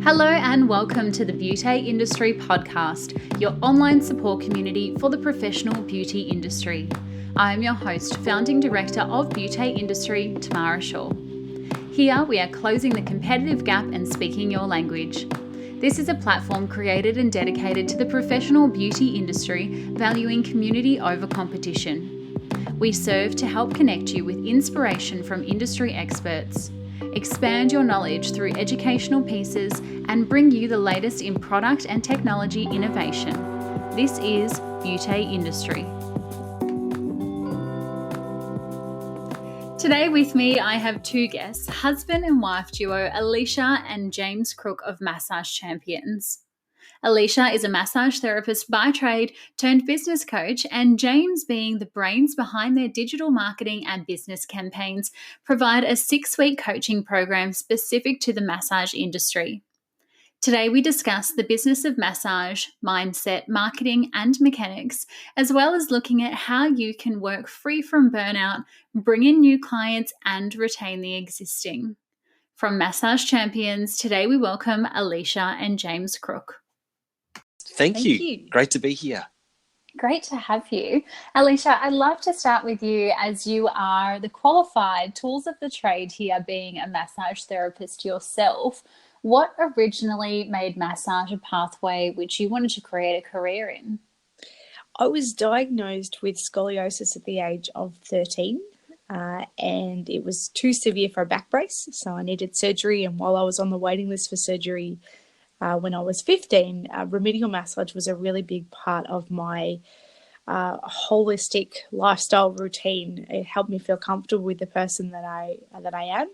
Hello and welcome to the Beauty Industry Podcast, your online support community for the professional beauty industry. I am your host, founding director of Beauty Industry, Tamara Shaw. Here we are closing the competitive gap and speaking your language. This is a platform created and dedicated to the professional beauty industry, valuing community over competition. We serve to help connect you with inspiration from industry experts, expand your knowledge through educational pieces, and bring you the latest in product and technology innovation. This is Beauty Industry. Today with me, I have two guests, husband and wife duo Elicia and James Crook of Massage Champions. Elicia is a massage therapist by trade turned business coach, and James, being the brains behind their digital marketing and business campaigns, provide a 6-week coaching program specific to the massage industry. Today we discuss the business of massage, mindset, marketing and mechanics, as well as looking at how you can work free from burnout, bring in new clients and retain the existing. From Massage Champions, today we welcome Elicia and James Crook. Thank you. Great to be here. Great to have you. Elicia, I'd love to start with you, as you are the qualified tools of the trade here, being a massage therapist yourself. What originally made massage a pathway which you wanted to create a career in? I was diagnosed with scoliosis at the age of 13 and it was too severe for a back brace, so I needed surgery. And while I was on the waiting list for surgery when I was 15, remedial massage was a really big part of my holistic lifestyle routine. It helped me feel comfortable with the person that I am.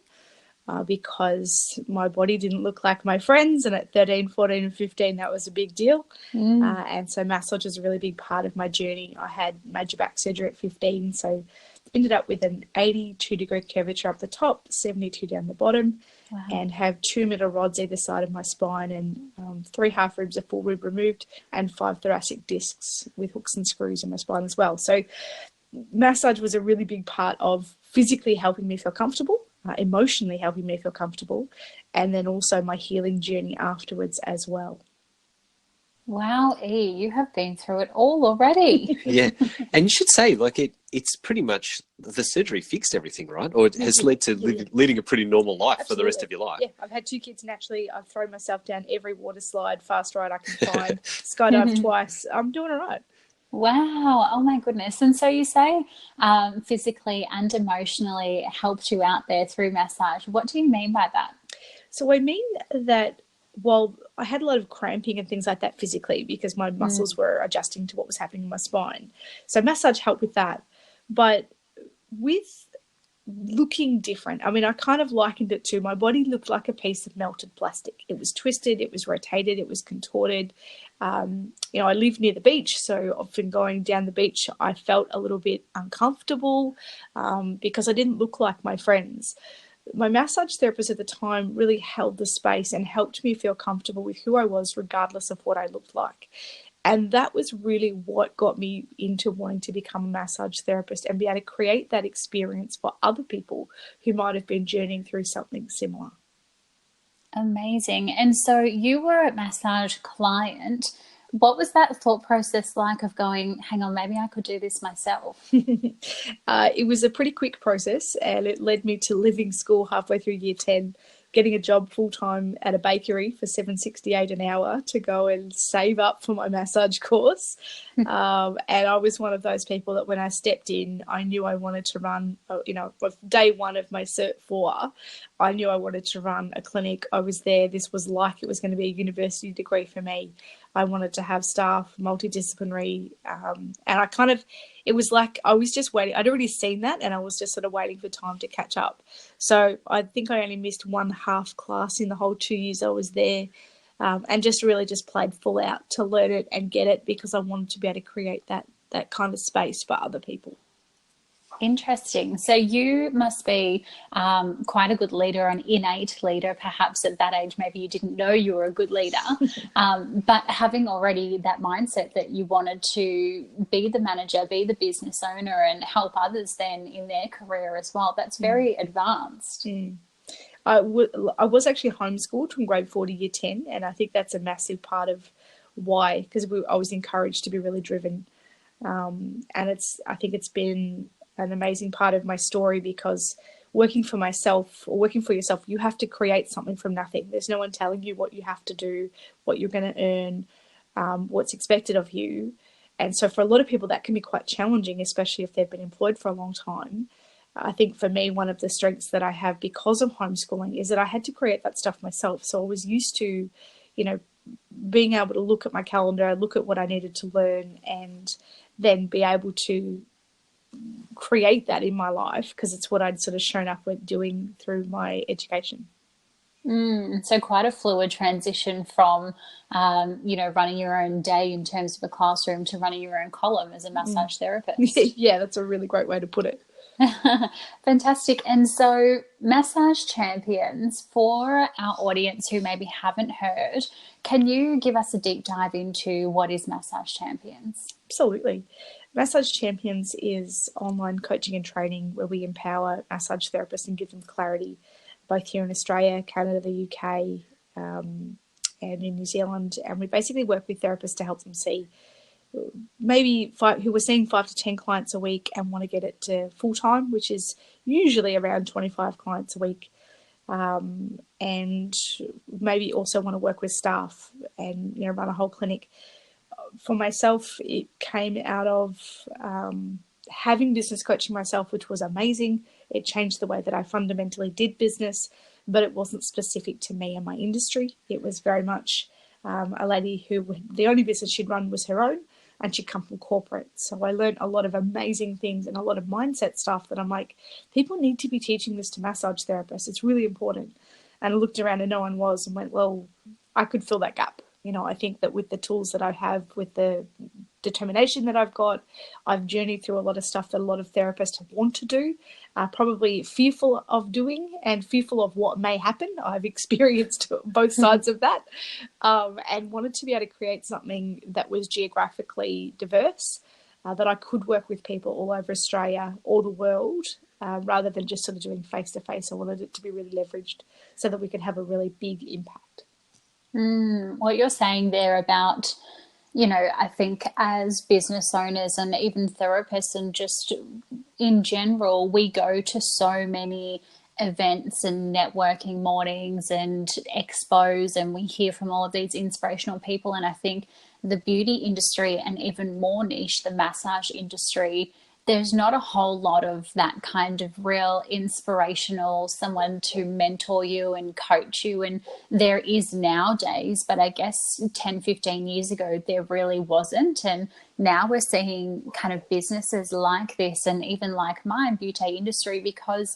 Because my body didn't look like my friends, and at 13, 14 and 15 that was a big deal. And so massage is a really big part of my journey. I had major back surgery at 15, so ended up with an 82-degree curvature up the top, 72 down the bottom. Wow. And have 2 middle rods either side of my spine, and 3 half ribs, a full rib removed, and 5 thoracic discs with hooks and screws in my spine as well. So massage was a really big part of physically helping me feel comfortable, emotionally helping me feel comfortable, and then also my healing journey afterwards as well. Wow, E, you have been through it all already. Yeah, and you should say, it's pretty much the surgery fixed everything, right? Or it has led to leading a pretty normal life. Absolutely. For the rest of your life. Yeah, I've had 2 kids naturally. I've thrown myself down every water slide, fast ride I can find, skydived twice. I'm doing all right. Wow. Oh my goodness. And so you say physically and emotionally helped you out there through massage. What do you mean by that? So I mean that while I had a lot of cramping and things like that physically, because my muscles were adjusting to what was happening in my spine. So massage helped with that. But with looking different, I mean, I kind of likened it to my body looked like a piece of melted plastic. It was twisted, it was rotated, it was contorted. I live near the beach, so often going down the beach, I felt a little bit uncomfortable because I didn't look like my friends. My massage therapist at the time really held the space and helped me feel comfortable with who I was, regardless of what I looked like. And that was really what got me into wanting to become a massage therapist and be able to create that experience for other people who might have been journeying through something similar. Amazing. And so you were a massage client. What was that thought process like of going, hang on, maybe I could do this myself? It was a pretty quick process, and it led me to leaving school halfway through year 10, getting a job full-time at a bakery for $7.68 an hour to go and save up for my massage course. And I was one of those people that when I stepped in, I knew I wanted to run, day one of my Cert 4, I knew I wanted to run a clinic. I was there. This was like it was going to be a university degree for me. I wanted to have staff, multidisciplinary, and it was like I was just waiting. I'd already seen that, and I was just sort of waiting for time to catch up. So I think I only missed 1/2 class in the whole 2 years I was there, and just really just played full out to learn it and get it, because I wanted to be able to create that kind of space for other people. Interesting. So you must be quite a good leader, an innate leader. Perhaps at that age, maybe you didn't know you were a good leader, but having already that mindset that you wanted to be the manager, be the business owner and help others then in their career as well, that's very advanced. I was actually homeschooled from grade 4 to year 10, and I think that's a massive part of why, because I was encouraged to be really driven. And I think it's been an amazing part of my story, because working for myself or working for yourself, you have to create something from nothing. There's no one telling you what you have to do, what you're going to earn, what's expected of you. And so for a lot of people, that can be quite challenging, especially if they've been employed for a long time. I think for me, one of the strengths that I have because of homeschooling is that I had to create that stuff myself. So I was used to, being able to look at my calendar, look at what I needed to learn, and then be able to create that in my life, because it's what I'd sort of shown up with doing through my education. So quite a fluid transition from, running your own day in terms of a classroom to running your own column as a massage therapist. Yeah, that's a really great way to put it. Fantastic. And so Massage Champions, for our audience who maybe haven't heard, can you give us a deep dive into what is Massage Champions? Absolutely. Massage Champions is online coaching and training where we empower massage therapists and give them clarity, both here in Australia, Canada, the UK, and in New Zealand. And we basically work with therapists to help them see who were seeing 5 to 10 clients a week and want to get it to full time, which is usually around 25 clients a week, and maybe also want to work with staff and run a whole clinic. For myself, it came out of having business coaching myself, which was amazing. It changed the way that I fundamentally did business, but it wasn't specific to me and my industry. It was very much a lady who the only business she'd run was her own, and she'd come from corporate. So I learned a lot of amazing things and a lot of mindset stuff that I'm like, people need to be teaching this to massage therapists. It's really important. And I looked around and no one was, and went, well, I could fill that gap. I think that with the tools that I have, with the determination that I've got, I've journeyed through a lot of stuff that a lot of therapists want to do, probably fearful of doing and fearful of what may happen. I've experienced both sides of that, and wanted to be able to create something that was geographically diverse, that I could work with people all over Australia or the world, rather than just sort of doing face-to-face. I wanted it to be really leveraged so that we could have a really big impact. What you're saying there about, I think as business owners and even therapists and just in general, we go to so many events and networking mornings and expos, and we hear from all of these inspirational people. And I think the beauty industry, and even more niche, the massage industry, there's not a whole lot of that kind of real inspirational, someone to mentor you and coach you. And there is nowadays, but I guess 10, 15 years ago, there really wasn't. And now we're seeing kind of businesses like this, and even like mine, beauty industry, because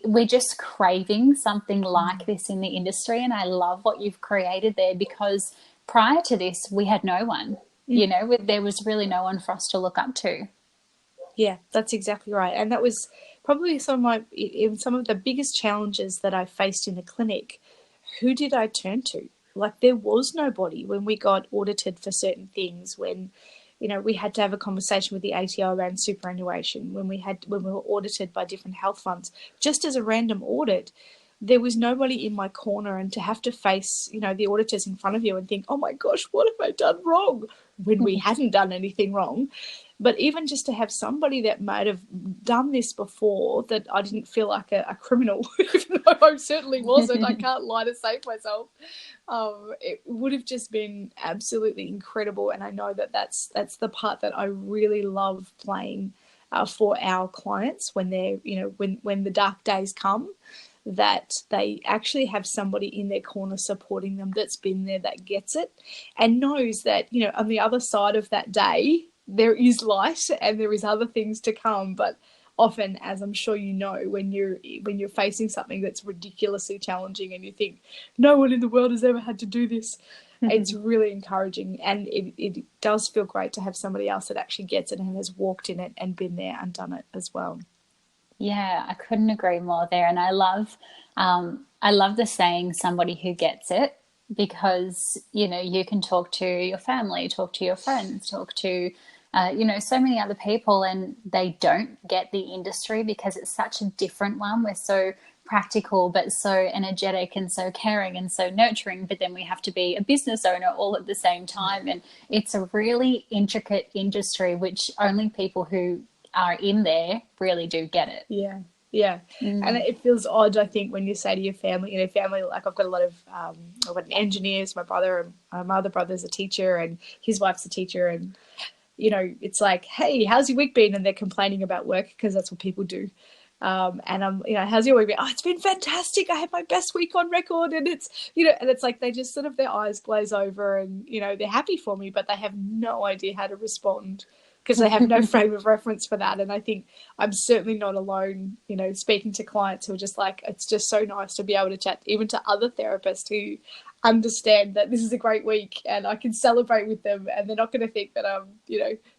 we're just craving something like this in the industry. And I love what you've created there, because prior to this, we had no one, there was really no one for us to look up to. Yeah, that's exactly right. And that was probably some of the biggest challenges that I faced in the clinic. Who did I turn to? Like, there was nobody when we got audited for certain things, when, we had to have a conversation with the ATO around superannuation, when we were audited by different health funds. Just as a random audit, there was nobody in my corner, and to have to face, the auditors in front of you and think, oh my gosh, what have I done wrong? When we hadn't done anything wrong. But even just to have somebody that might have done this before, that I didn't feel like a criminal, even though I certainly wasn't. I can't lie to save myself. It would have just been absolutely incredible. And I know that that's the part that I really love playing for our clients when they're, when the dark days come, that they actually have somebody in their corner supporting them that's been there, that gets it, and knows that, on the other side of that day, there is light and there is other things to come. But often, as I'm sure you know, when you're facing something that's ridiculously challenging and you think, no one in the world has ever had to do this, it's really encouraging. And it does feel great to have somebody else that actually gets it and has walked in it and been there and done it as well. Yeah, I couldn't agree more there. And I love the saying, somebody who gets it, because, you can talk to your family, talk to your friends, talk to so many other people, and they don't get the industry because it's such a different one. We're so practical but so energetic and so caring and so nurturing, but then we have to be a business owner all at the same time, and it's a really intricate industry which only people who are in there really do get it. Yeah. And it feels odd, I think, when you say to your family, family, like I've got a lot of, I've got an engineer, my brother, and my other brother's a teacher and his wife's a teacher, and it's like, hey, how's your week been? And they're complaining about work because that's what people do. And I'm, how's your week been? Oh, it's been fantastic. I had my best week on record. And it's, and it's like they just sort of, their eyes glaze over and, they're happy for me, but they have no idea how to respond because they have no frame of reference for that. And I think I'm certainly not alone, speaking to clients who are just like, it's just so nice to be able to chat even to other therapists who understand that this is a great week and I can celebrate with them, and they're not going to think that I'm,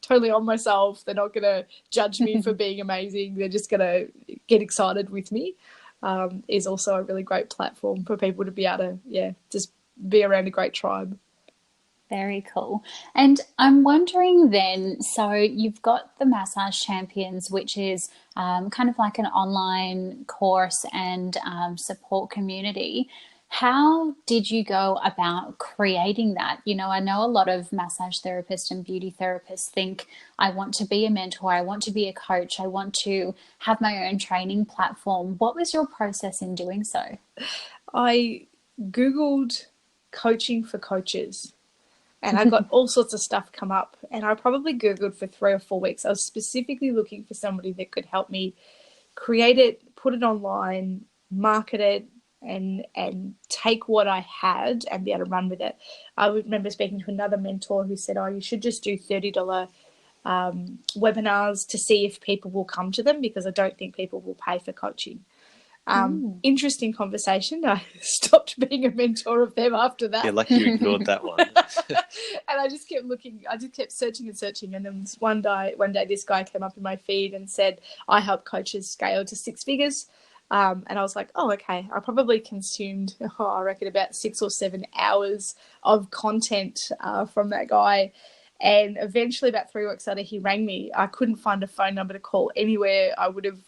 totally on myself. They're not going to judge me for being amazing. They're just going to get excited with me. Is also a really great platform for people to be able to, just be around a great tribe. Very cool. And I'm wondering then, so you've got the Massage Champions, which is kind of like an online course and support community. How did you go about creating that? I know a lot of massage therapists and beauty therapists think, I want to be a mentor, I want to be a coach, I want to have my own training platform. What was your process in doing so? I Googled coaching for coaches and I got all sorts of stuff come up, and I probably Googled for 3 or 4 weeks. I was specifically looking for somebody that could help me create it, put it online, market it, and take what I had and be able to run with it. I remember speaking to another mentor who said, you should just do $30 webinars to see if people will come to them, because I don't think people will pay for coaching. Interesting conversation. I stopped being a mentor of them after that. Yeah, like you ignored that one. And I just kept looking. I just kept searching and searching. And then one day this guy came up in my feed and said, I help coaches scale to 6 figures. And I was like, oh, okay. I probably consumed, I reckon, about 6 or 7 hours of content from that guy. And eventually, about 3 weeks later, he rang me. I couldn't find a phone number to call anywhere. I would have,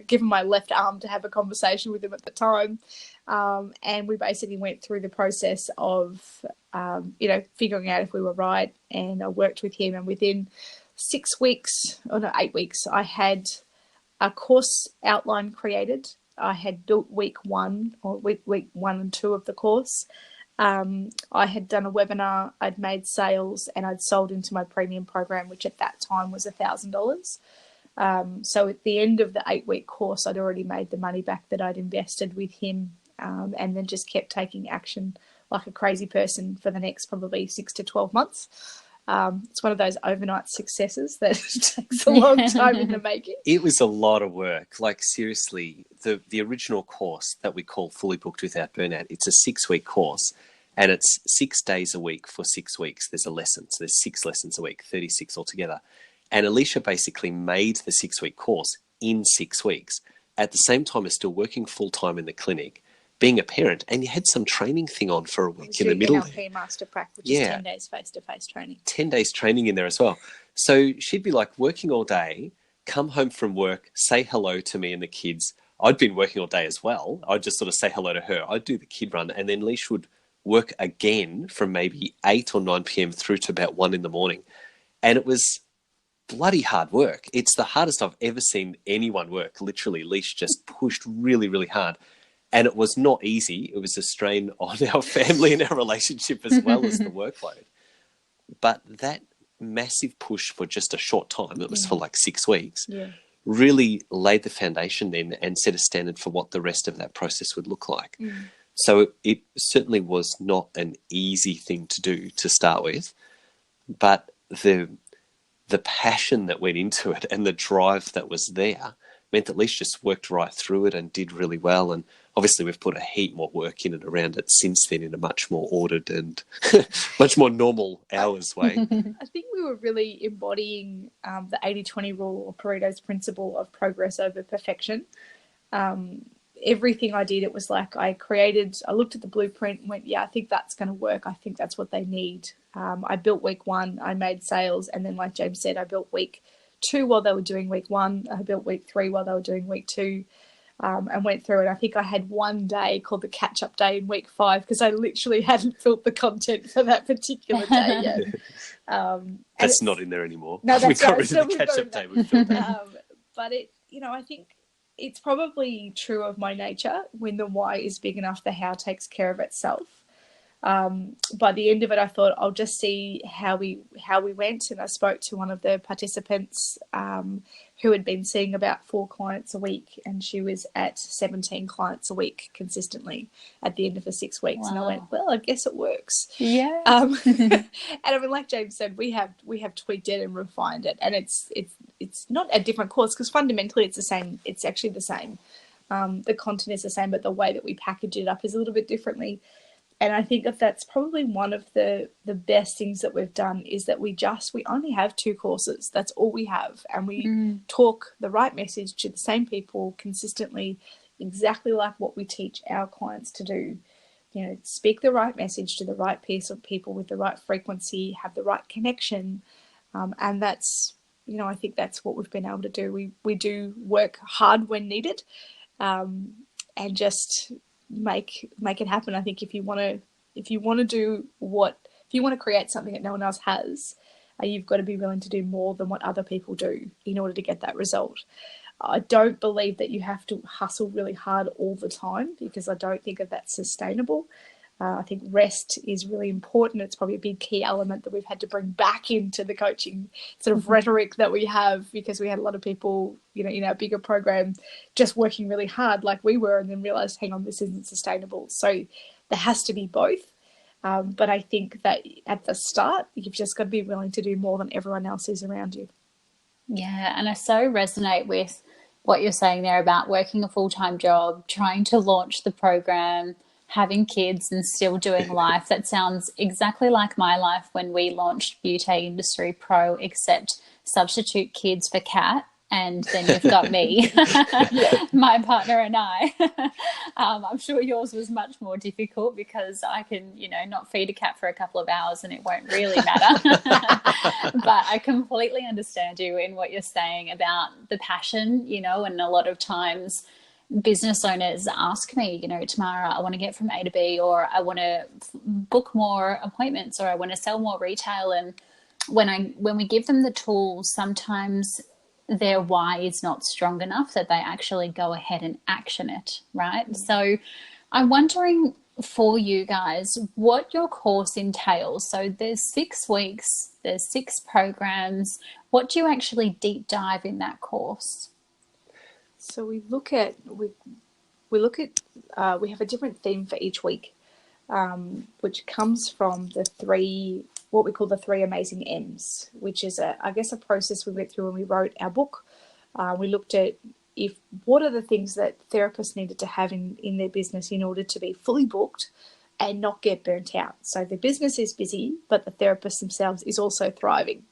given my left arm to have a conversation with him at the time. And we basically went through the process of, figuring out if we were right. And I worked with him. And within 6 weeks, or no, 8 weeks, I had a course outline created. I had built week 1 and 2 of the course. I had done a webinar, I'd made sales, and I'd sold into my premium program, which at that time was $1,000. So at the end of the 8-week course, I'd already made the money back that I'd invested with him, and then just kept taking action like a crazy person for the next probably 6 to 12 months. It's one of those overnight successes that takes a long time in the making. It was a lot of work. Like, seriously, the original course that we call Fully Booked Without Burnout, it's a 6-week course, and it's 6 days a week for 6 weeks. There's a lesson. So there's 6 lessons a week, 36 altogether. And Elicia basically made the 6-week course in 6 weeks, at the same time as still working full-time in the clinic, being a parent, and you had some training thing on for a week in the middle. NLP Master Prac, which is 10 days face-to-face training. 10 days training in there as well. So she'd be like working all day, come home from work, say hello to me and the kids. I'd been working all day as well. I'd just sort of say hello to her. I'd do the kid run, and then Leash would work again from maybe 8 or 9 p.m. through to about 1 in the morning. And it was bloody hard work. It's the hardest I've ever seen anyone work. Literally, Leash just pushed really, really hard. And it was not easy. It was a strain on our family and our relationship as well as the workload. But that massive push for just a short time, it was for like 6 weeks, really laid the foundation then and set a standard for what the rest of that process would look like. So it certainly was not an easy thing to do to start with, but the passion that went into it and the drive that was there meant that Leash just worked right through it and did really well. And obviously we've put a heap more work in and around it since then in a much more ordered and much more normal hours way. I think we were really embodying the 80-20 rule, or Pareto's principle of progress over perfection. Everything I did, it was like I looked at the blueprint and went, yeah, I think that's going to work. I think that's what they need. I built week 1, I made sales, and then like James said, I built week 2 while they were doing week 1, I built week 3 while they were doing week 2, and went through it. I think I had one day called the catch-up day in week 5 because I literally hadn't built the content for that particular day yet. That's not in there anymore. No, We've that's got right. rid So of the we've got catch-up rid day. of We've filled that. But it, I think it's probably true of my nature. When the why is big enough, the how takes care of itself. By the end of it, I thought I'll just see how we went, and I spoke to one of the participants who had been seeing about 4 clients a week, and she was at 17 clients a week consistently at the end of the 6 weeks. Wow. And I went, well, I guess it works. Yeah. And I mean, like James said, we have tweaked it and refined it, and it's not a different course because fundamentally it's the same. It's actually the same. The content is the same, but the way that we package it up is a little bit differently. And I think that's probably one of the best things that we've done is that we only have 2 courses. That's all we have. And we talk the right message to the same people consistently, exactly like what we teach our clients to do. You know, speak the right message to the right piece of people with the right frequency, have the right connection. And that's, you know, I think that's what we've been able to do. We do work hard when needed, and just make it happen. I think if you want to create something that no one else has, you've got to be willing to do more than what other people do in order to get that result. I don't believe that you have to hustle really hard all the time because I don't think that that's sustainable. I think rest is really important. It's probably a big key element that we've had to bring back into the coaching sort of rhetoric that we have, because we had a lot of people, you know, in our bigger program just working really hard like we were, and then realised, hang on, this isn't sustainable. So there has to be both. But I think that at the start, you've just got to be willing to do more than everyone else is around you. Yeah, and I so resonate with what you're saying there about working a full-time job, trying to launch the program, having kids and still doing life. That sounds exactly like my life when we launched Beauty Industry Pro, except substitute kids for cat. And then you've got me, my partner and I. I'm sure yours was much more difficult because I can, you know, not feed a cat for a couple of hours and it won't really matter. But I completely understand you in what you're saying about the passion, you know, and a lot of times business owners ask me, you know, Tamara, I want to get from A to B, or I want to book more appointments, or I want to sell more retail. And when we give them the tools, sometimes their why is not strong enough that they actually go ahead and action it, right? So I'm wondering for you guys what your course entails. So there's 6 weeks, there's 6 programs. What do you actually deep dive in that course? So we have a different theme for each week, which comes from what we call the 3 amazing M's, which is a process we went through when we wrote our book. We looked at what are the things that therapists needed to have in their business in order to be fully booked and not get burnt out. So the business is busy, but the therapists themselves is also thriving.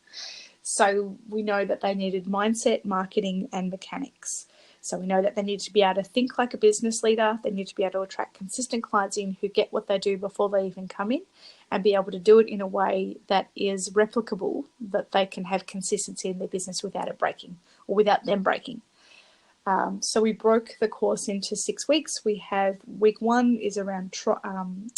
So we know that they needed mindset, marketing, and mechanics. So we know that they need to be able to think like a business leader. They need to be able to attract consistent clients in who get what they do before they even come in, and be able to do it in a way that is replicable, that they can have consistency in their business without it breaking or without them breaking. So we broke the course into 6 weeks. We have week 1 is around mindset.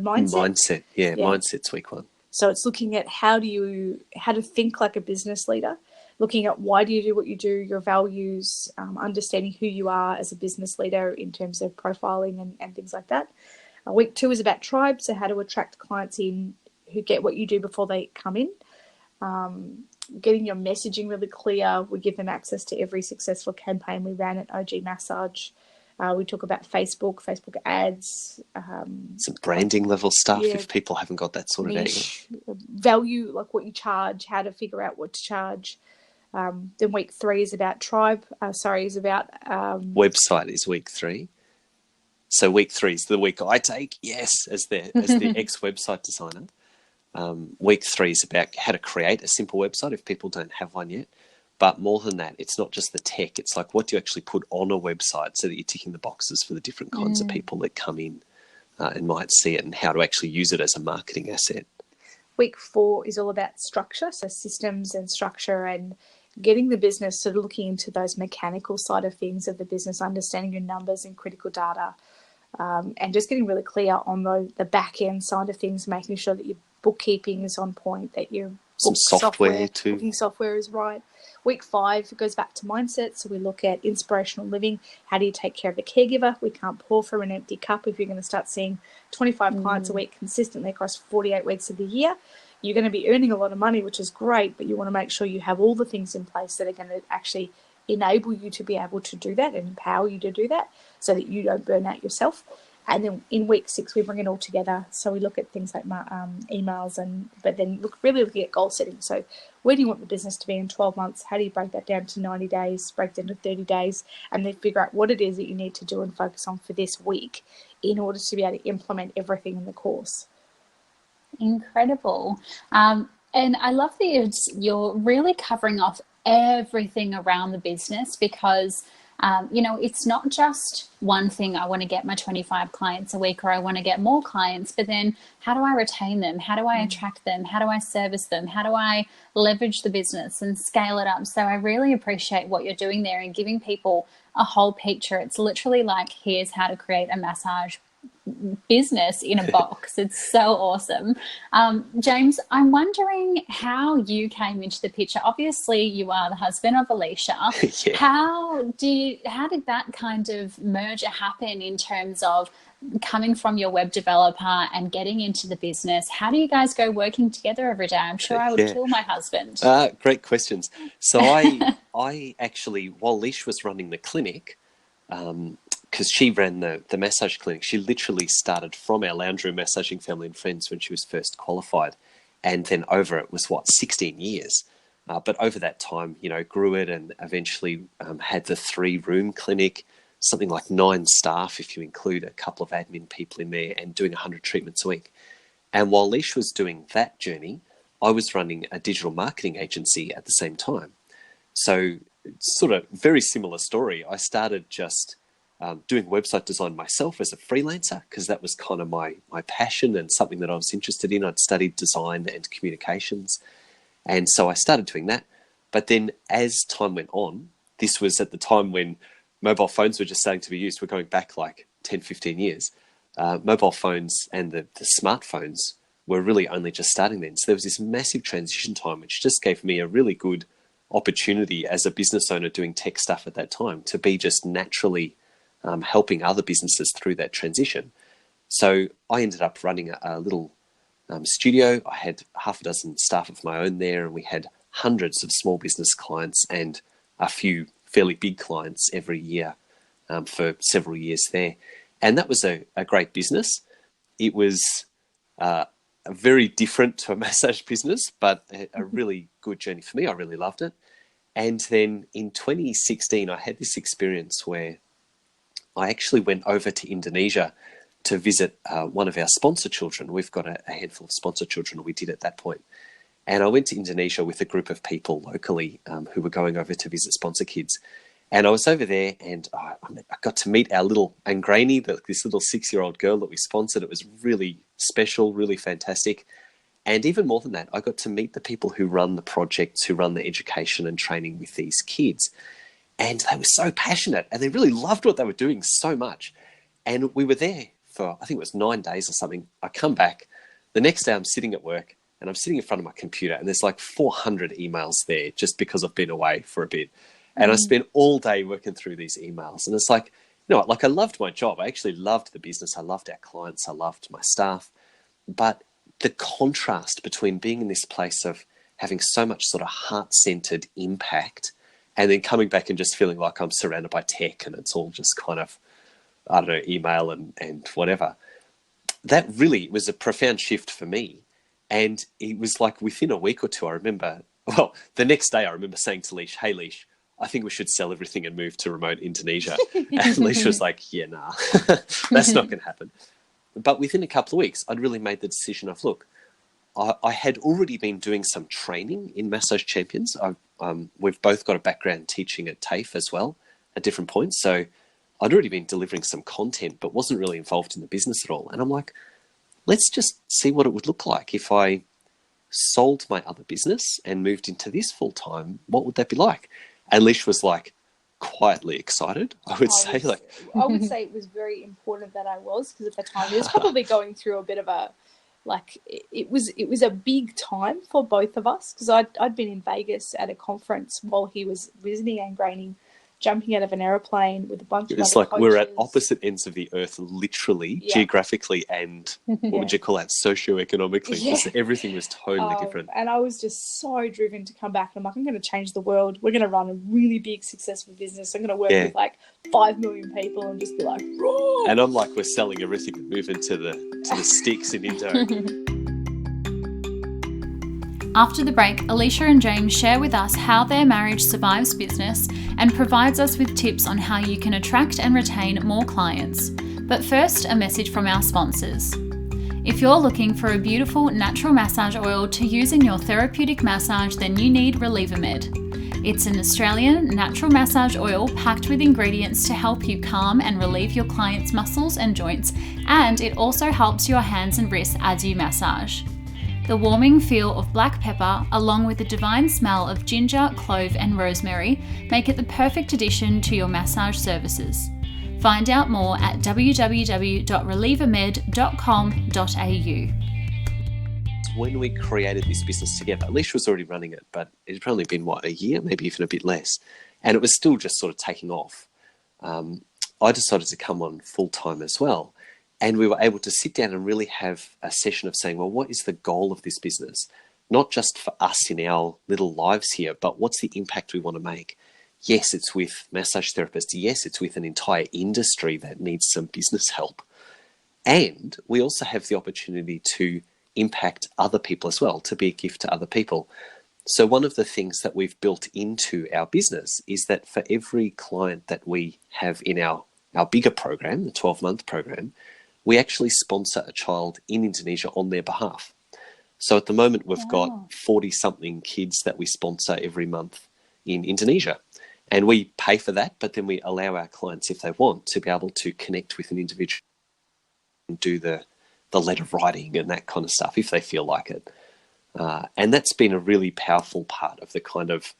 Mindset, yeah, mindset's week 1. So it's looking at how to think like a business leader, looking at why do you do what you do, your values, understanding who you are as a business leader in terms of profiling and things like that. Week 2 is about tribe, so how to attract clients in who get what you do before they come in. Getting your messaging really clear. We give them access to every successful campaign we ran at OG Massage. We talk about Facebook ads. Some branding level stuff if people haven't got that sorted out. Value, like what you charge, how to figure out what to charge. Then week 3 is about tribe. Is about... Website is week 3. So week 3 is the week I take, as the ex-website designer. Week 3 is about how to create a simple website if people don't have one yet. But more than that, it's not just the tech. It's like what do you actually put on a website so that you're ticking the boxes for the different kinds of people that come in and might see it, and how to actually use it as a marketing asset. Week 4 is all about structure, so systems and structure, and getting the business sort of looking into those mechanical side of things of the business, understanding your numbers and critical data, and just getting really clear on the back end side of things, making sure that your bookkeeping is on point, that your some software too. Booking software is right. Week 5 goes back to mindset. So we look at inspirational living. How do you take care of the caregiver? We can't pour from an empty cup. If you're going to start seeing 25 clients a week consistently across 48 weeks of the year, you're going to be earning a lot of money, which is great, but you want to make sure you have all the things in place that are going to actually enable you to be able to do that and empower you to do that so that you don't burn out yourself. And then in week 6, we bring it all together. So we look at things like emails, but then really looking at goal setting. So where do you want the business to be in 12 months? How do you break that down to 90 days, break it down to 30 days, and then figure out what it is that you need to do and focus on for this week in order to be able to implement everything in the course. Incredible. And I love that you're really covering off everything around the business, because it's not just one thing. I want to get my 25 clients a week, or I want to get more clients, but then how do I retain them? How do I attract them? How do I service them? How do I leverage the business and scale it up? So I really appreciate what you're doing there and giving people a whole picture. It's literally like, here's how to create a massage business in a box. It's so awesome. James, I'm wondering how you came into the picture. Obviously, you are the husband of Elicia. Yeah. How did that kind of merger happen in terms of coming from your web developer and getting into the business? How do you guys go working together every day? I'm sure I would kill my husband. Great questions. So I actually, while Leash was running the clinic, because she ran the massage clinic, she literally started from our lounge room massaging family and friends when she was first qualified. And then over it was, 16 years. But over that time, grew it and eventually had the 3-room clinic, something like 9 staff, if you include a couple of admin people in there, and doing 100 treatments a week. And while Leash was doing that journey, I was running a digital marketing agency at the same time. So sort of very similar story. I started just doing website design myself as a freelancer, because that was kind of my passion and something that I was interested in. I'd studied design and communications. And so I started doing that. But then as time went on, this was at the time when mobile phones were just starting to be used. We're going back like 10, 15 years. Mobile phones and the smartphones were really only just starting then. So there was this massive transition time, which just gave me a really good opportunity as a business owner doing tech stuff at that time to be just naturally helping other businesses through that transition. So I ended up running a little studio. I had half a dozen staff of my own there, and we had hundreds of small business clients and a few fairly big clients every year for several years there. And that was a great business. It was very different to a massage business, but a really good journey for me. I really loved it. And then in 2016, I had this experience where I actually went over to Indonesia to visit one of our sponsor children. We've got a handful of sponsor children, we did at that point. And I went to Indonesia with a group of people locally who were going over to visit sponsor kids. And I was over there, and I got to meet our little Angrani, this little 6-year-old girl that we sponsored. It was really special, really fantastic. And even more than that, I got to meet the people who run the projects, who run the education and training with these kids. And they were so passionate, and they really loved what they were doing so much. And we were there for, I think it was 9 days or something. I come back. The next day I'm sitting at work, and I'm sitting in front of my computer, and there's like 400 emails there just because I've been away for a bit. And I spent all day working through these emails. And it's like, I loved my job. I actually loved the business. I loved our clients. I loved my staff. But the contrast between being in this place of having so much sort of heart-centered impact and then coming back and just feeling like I'm surrounded by tech and it's all just kind of, I don't know, email and whatever. That really was a profound shift for me. And it was like within a week or two, I remember, the next day I remember saying to Leash, hey, Leash, I think we should sell everything and move to remote Indonesia. And Leash was like, yeah, nah, that's not going to happen. But within a couple of weeks, I'd really made the decision of, look, I had already been doing some training in Massage Champions. We've both got a background teaching at TAFE as well at different points. So I'd already been delivering some content, but wasn't really involved in the business at all. And I'm like, let's just see what it would look like if I sold my other business and moved into this full time, what would that be like? And Lish was like quietly excited, I would say. I would say it was very important that I was, because at the time he was probably going through a bit of a, like, it was a big time for both of us, because I'd been in Vegas at a conference while he was visiting and graining, jumping out of an airplane with a bunch of other It's like coaches. we're at opposite ends of the earth, literally, geographically, and what would you call that, socioeconomically? Because everything was totally different. And I was just so driven to come back. I'm like, I'm going to change the world. We're going to run a really big, successful business. I'm going to work with like 5 million people and just be like, raw. And I'm like, we're selling everything and moving to the sticks in Indo. After the break, Elicia and James share with us how their marriage survives business and provides us with tips on how you can attract and retain more clients. But first, a message from our sponsors. If you're looking for a beautiful natural massage oil to use in your therapeutic massage, then you need Reliever Med. It's an Australian natural massage oil packed with ingredients to help you calm and relieve your clients' muscles and joints, and it also helps your hands and wrists as you massage. The warming feel of black pepper, along with the divine smell of ginger, clove and rosemary, make it the perfect addition to your massage services. Find out more at www.relievermed.com.au. When we created this business together, Alicia was already running it, but it had only been, a year, maybe even a bit less. And it was still just sort of taking off. I decided to come on full-time as well. And we were able to sit down and really have a session of saying, well, what is the goal of this business? Not just for us in our little lives here, but what's the impact we want to make? Yes, it's with massage therapists. Yes, it's with an entire industry that needs some business help. And we also have the opportunity to impact other people as well, to be a gift to other people. So one of the things that we've built into our business is that for every client that we have in our bigger program, the 12-month program, we actually sponsor a child in Indonesia on their behalf. So at the moment, we've got 40-something kids that we sponsor every month in Indonesia. And we pay for that, but then we allow our clients, if they want, to be able to connect with an individual and do the letter writing and that kind of stuff, if they feel like it. And that's been a really powerful part of the kind of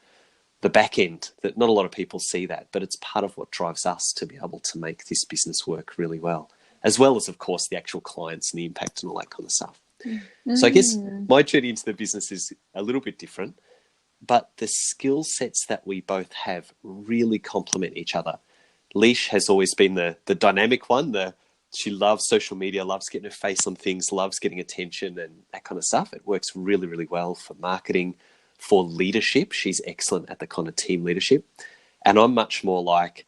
the back end, that not a lot of people see that, but it's part of what drives us to be able to make this business work really well. As well as, of course, the actual clients and the impact and all that kind of stuff. So I guess my journey into the business is a little bit different, but the skill sets that we both have really complement each other. Leash has always been the dynamic one. She loves social media, loves getting her face on things, loves getting attention and that kind of stuff. It works really, really well for marketing, for leadership. She's excellent at the kind of team leadership. And I'm much more like,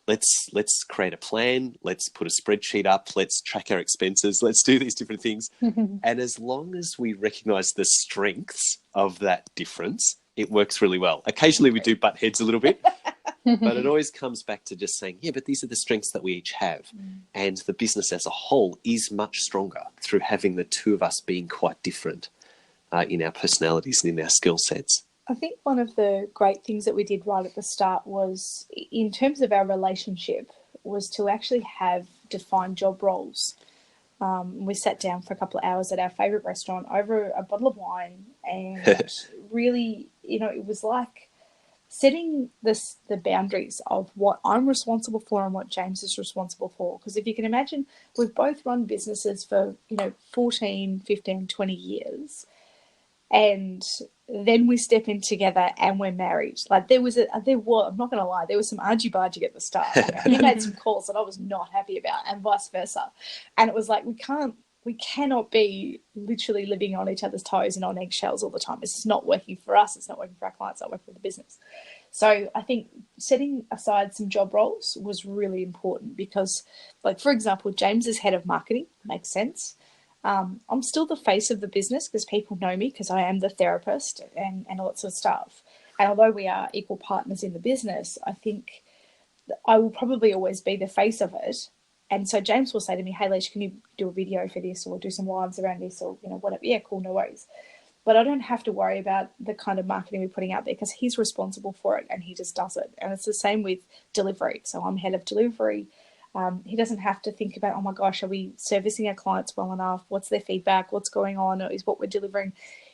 let's create a plan, let's put a spreadsheet up, let's track our expenses, let's do these different things. And as long as we recognize the strengths of that difference, it works really well. Occasionally we do butt heads a little bit, but it always comes back to just saying, yeah, but these are the strengths that we each have. And the business as a whole is much stronger through having the two of us being quite different in our personalities and in our skill sets. I think one of the great things that we did right at the start was, in terms of our relationship, was to actually have defined job roles. We sat down for a couple of hours at our favourite restaurant over a bottle of wine, and really, it was like setting the boundaries of what I'm responsible for and what James is responsible for. Because if you can imagine, we've both run businesses for 14, 15, 20 years, and then we step in together and we're married. Like I'm not going to lie, there was some argy-bargy at the start. He made some calls that I was not happy about, and vice versa. And it was like, we cannot be literally living on each other's toes and on eggshells all the time. It's just not working for us. It's not working for our clients. It's not working for the business. So I think setting aside some job roles was really important because, like, for example, James is head of marketing. Makes sense. I'm still the face of the business because people know me because I am the therapist and lots of stuff. And although we are equal partners in the business, I think I will probably always be the face of it. And so James will say to me, hey, Lesh, can you do a video for this or do some lives around this or, whatever. Yeah, cool, no worries. But I don't have to worry about the kind of marketing we're putting out there because he's responsible for it and he just does it. And it's the same with delivery. So I'm head of delivery. He doesn't have to think about, oh my gosh, are we servicing our clients well enough? What's their feedback? What's going on? Is what we're delivering?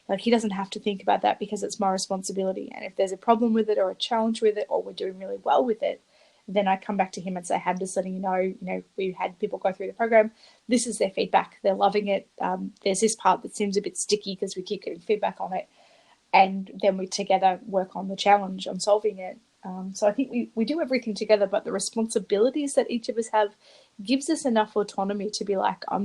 Like, he doesn't have to think about that because it's my responsibility. And if there's a problem with it or a challenge with it, or we're doing really well with it, then I come back to him and say, hey, I'm just letting you know, we had people go through the program. This is their feedback. They're loving it. There's this part that seems a bit sticky because we keep getting feedback on it. And then we together work on the challenge, on solving it. So I think we do everything together, but the responsibilities that each of us have gives us enough autonomy to be like, I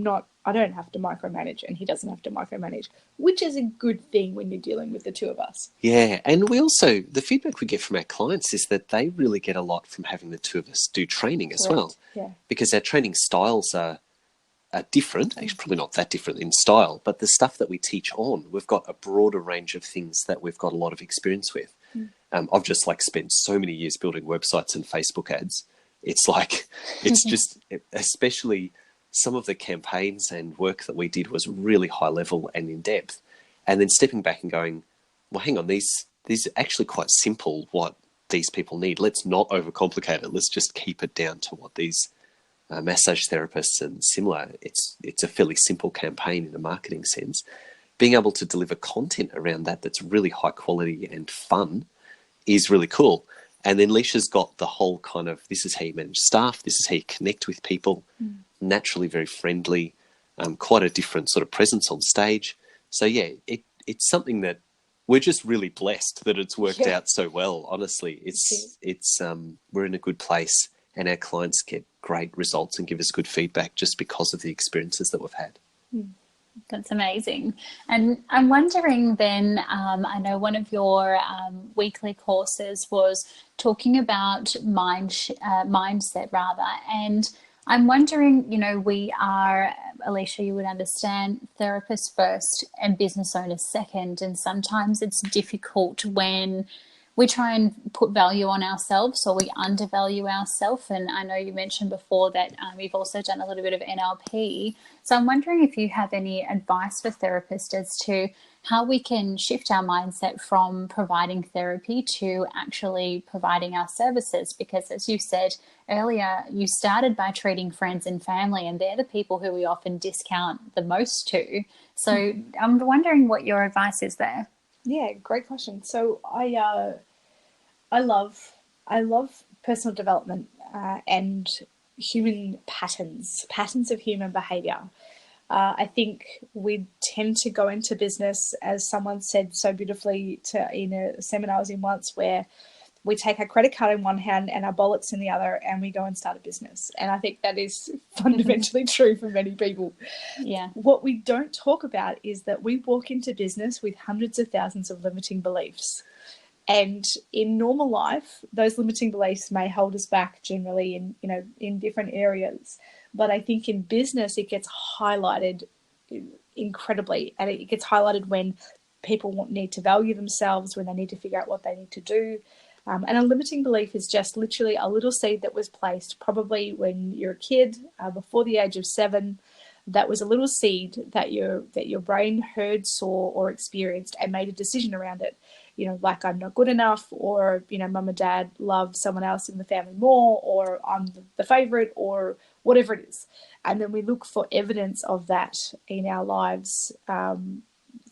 don't have to micromanage, and he doesn't have to micromanage, which is a good thing when you're dealing with the two of us. Yeah, and we also, the feedback we get from our clients is that they really get a lot from having the two of us do training as well. Yeah. Because our training styles are different. It's probably not that different in style, but the stuff that we teach on, we've got a broader range of things that we've got a lot of experience with. I've just spent so many years building websites and Facebook ads. It's just, especially some of the campaigns and work that we did was really high level and in depth. And then stepping back and going, well, hang on, these are actually quite simple what these people need. Let's not overcomplicate it. Let's just keep it down to what these massage therapists and similar. It's a fairly simple campaign in a marketing sense. Being able to deliver content around that's really high quality and fun is really cool. And then Licia's got the whole kind of, this is how you manage staff, this is how you connect with people, naturally very friendly, quite a different sort of presence on stage. So yeah, it's something that we're just really blessed that it's worked out so well. Honestly, it's we're in a good place, and our clients get great results and give us good feedback just because of the experiences that we've had. That's amazing. And I'm wondering then, I know one of your weekly courses was talking about mindset rather. And I'm wondering, we are, Elicia, you would understand, therapists first and business owners second. And sometimes it's difficult when we try and put value on ourselves or we undervalue ourselves. And I know you mentioned before that you've also done a little bit of NLP. So I'm wondering if you have any advice for therapists as to how we can shift our mindset from providing therapy to actually providing our services. Because as you said earlier, you started by treating friends and family, and they're the people who we often discount the most to. So I'm wondering what your advice is there. Yeah, great question. So I love personal development and human patterns of human behavior. I think we tend to go into business, as someone said so beautifully in a seminar I was in once, where we take our credit card in one hand and our bollocks in the other, and we go and start a business. And I think that is fundamentally true for many people. Yeah. What we don't talk about is that we walk into business with hundreds of thousands of limiting beliefs. And in normal life, those limiting beliefs may hold us back generally in different areas. But I think in business, it gets highlighted incredibly. And it gets highlighted when people need to value themselves, when they need to figure out what they need to do. And a limiting belief is just literally a little seed that was placed probably when you're a kid, before the age of 7. That was a little seed that your brain heard, saw, or experienced and made a decision around it. Like, I'm not good enough, or, mum and dad love someone else in the family more, or I'm the favorite, or whatever it is. And then we look for evidence of that in our lives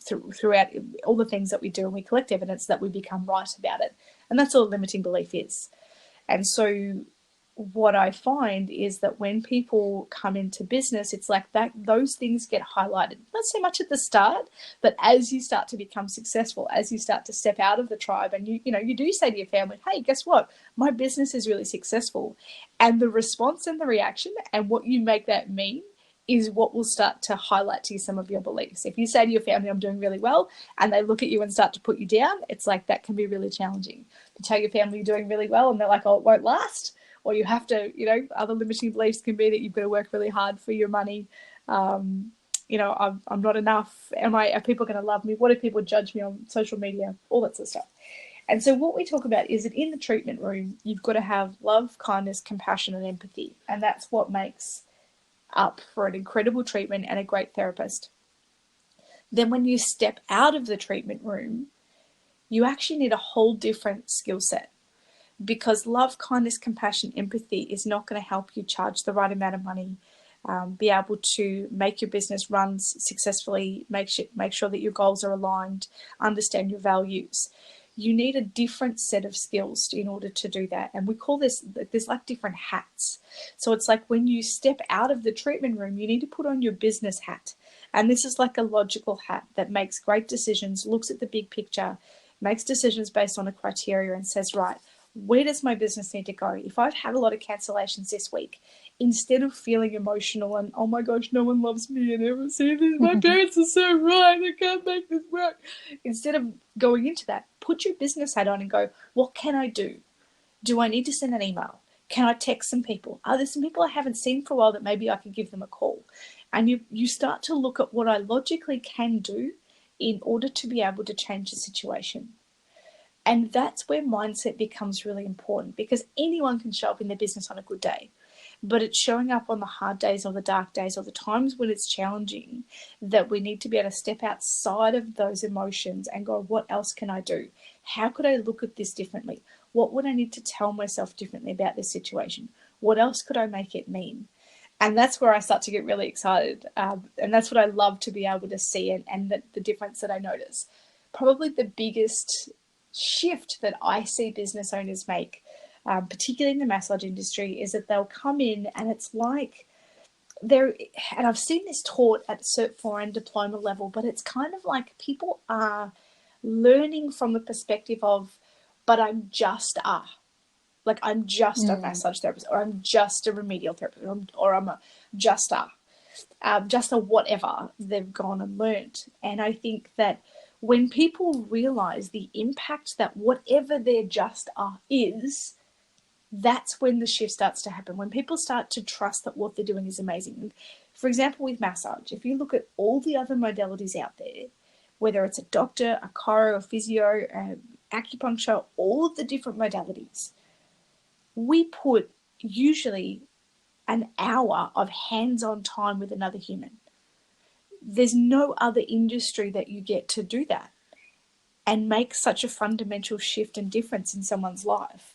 throughout all the things that we do, and we collect evidence that we become right about it. And that's all a limiting belief is. And so what I find is that when people come into business, it's like that those things get highlighted, not so much at the start, but as you start to become successful, as you start to step out of the tribe, and you do say to your family, hey, guess what? My business is really successful. And the response and the reaction and what you make that mean is what will start to highlight to you some of your beliefs. If you say to your family, I'm doing really well, and they look at you and start to put you down, it's like that can be really challenging. To tell your family you're doing really well and they're like, oh, it won't last. Or you have to, other limiting beliefs can be that you've got to work really hard for your money. I'm not enough. Are people going to love me? What if people judge me on social media? All that sort of stuff. And so what we talk about is that in the treatment room, you've got to have love, kindness, compassion, and empathy. And that's what makes up for an incredible treatment and a great therapist. Then when you step out of the treatment room, you actually need a whole different skill set. Because love, kindness, compassion, empathy is not going to help you charge the right amount of money. be able to make your business run successfully, make sure that your goals are aligned, understand your values. You need a different set of skills in order to do that. And we call this, there's like different hats. So it's like when you step out of the treatment room, you need to put on your business hat. And this is like a logical hat that makes great decisions, looks at the big picture, makes decisions based on a criteria and says, right, where does my business need to go? If I've had a lot of cancellations this week, instead of feeling emotional and, oh my gosh, no one loves me and ever see this, my parents are so right, I can't make this work. Instead of going into that, put your business hat on and go, what can I do? Do I need to send an email? Can I text some people? Are there some people I haven't seen for a while that maybe I can give them a call? And you start to look at what I logically can do in order to be able to change the situation. And that's where mindset becomes really important, because anyone can show up in their business on a good day, but it's showing up on the hard days or the dark days or the times when it's challenging that we need to be able to step outside of those emotions and go, what else can I do? How could I look at this differently? What would I need to tell myself differently about this situation? What else could I make it mean? And that's where I start to get really excited. And that's what I love to be able to see and the difference that I notice. Probably the biggest shift that I see business owners make, particularly in the massage industry, is that they'll come in and it's like and I've seen this taught at Cert 4 and diploma level, but it's kind of like people are learning from the perspective of, but I'm just a massage therapist, or I'm just a remedial therapist, or I'm just a whatever they've gone and learned. And I think that when people realize the impact that whatever their just is, that's when the shift starts to happen. When people start to trust that what they're doing is amazing. For example, with massage, if you look at all the other modalities out there, whether it's a doctor, a chiro, a physio, acupuncture, all of the different modalities, we put usually an hour of hands-on time with another human. There's no other industry that you get to do that and make such a fundamental shift and difference in someone's life.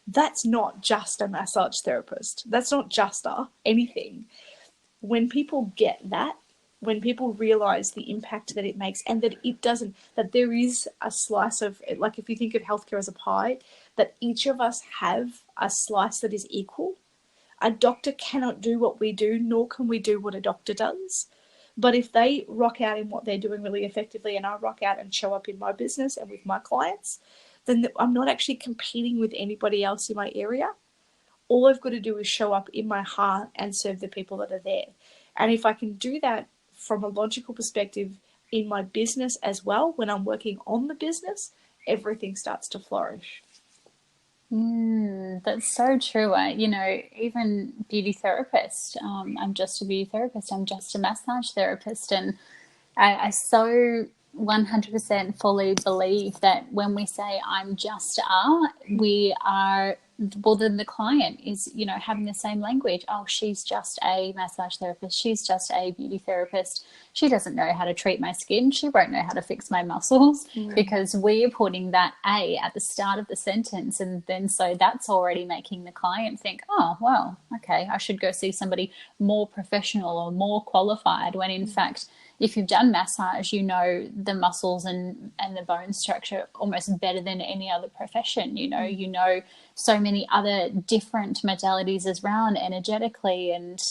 That's not just a massage therapist. That's not just anything. When people get that, when people realize the impact that it makes, and that there is a slice of, like if you think of healthcare as a pie, that each of us have a slice that is equal. A doctor cannot do what we do, nor can we do what a doctor does. But if they rock out in what they're doing really effectively, and I rock out and show up in my business and with my clients, then I'm not actually competing with anybody else in my area. All I've got to do is show up in my heart and serve the people that are there. And if I can do that from a logical perspective in my business as well, when I'm working on the business, everything starts to flourish. That's so true. Even beauty therapist, I'm just a beauty therapist, I'm just a massage therapist. And I so 100% fully believe that when we say I'm just we are, well, then the client is, having the same language. Oh, she's just a massage therapist. She's just a beauty therapist. She doesn't know how to treat my skin. She won't know how to fix my muscles, because we're putting that A at the start of the sentence. And then so that's already making the client think, oh, well, okay, I should go see somebody more professional or more qualified, when in fact, if you've done massage, you know the muscles and the bone structure almost better than any other profession. You know so many other different modalities as well, energetically, and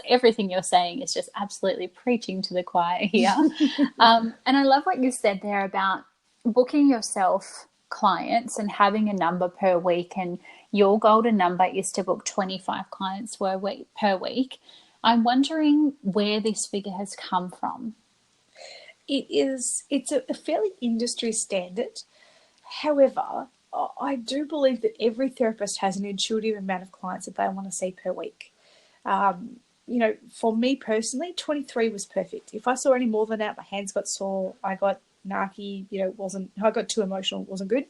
everything you're saying is just absolutely preaching to the choir here. And I love what you said there about booking yourself clients and having a number per week, and your golden number is to book 25 clients per week. I'm wondering where this figure has come from. It's a fairly industry standard. However, I do believe that every therapist has an intuitive amount of clients that they want to see per week. For me personally, 23 was perfect. If I saw any more than that, my hands got sore, I got narky, I got too emotional, it wasn't good.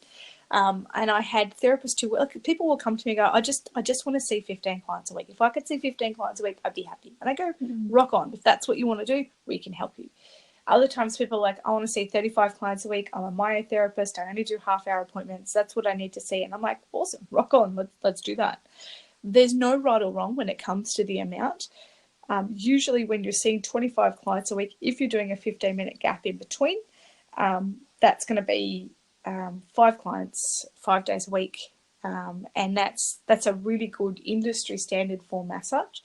And I had therapists who, people will come to me and go, I just want to see 15 clients a week. If I could see 15 clients a week, I'd be happy. And I go, rock on. If that's what you want to do, we can help you. Other times people are like, I want to see 35 clients a week. I'm a myotherapist. I only do half-hour appointments. That's what I need to see. And I'm like, awesome, rock on. Let's do that. there's no right or wrong when it comes to the amount. Usually when you're seeing 25 clients a week, if you're doing a 15-minute gap in between, that's going to be 5 clients, 5 days a week. And that's a really good industry standard for massage.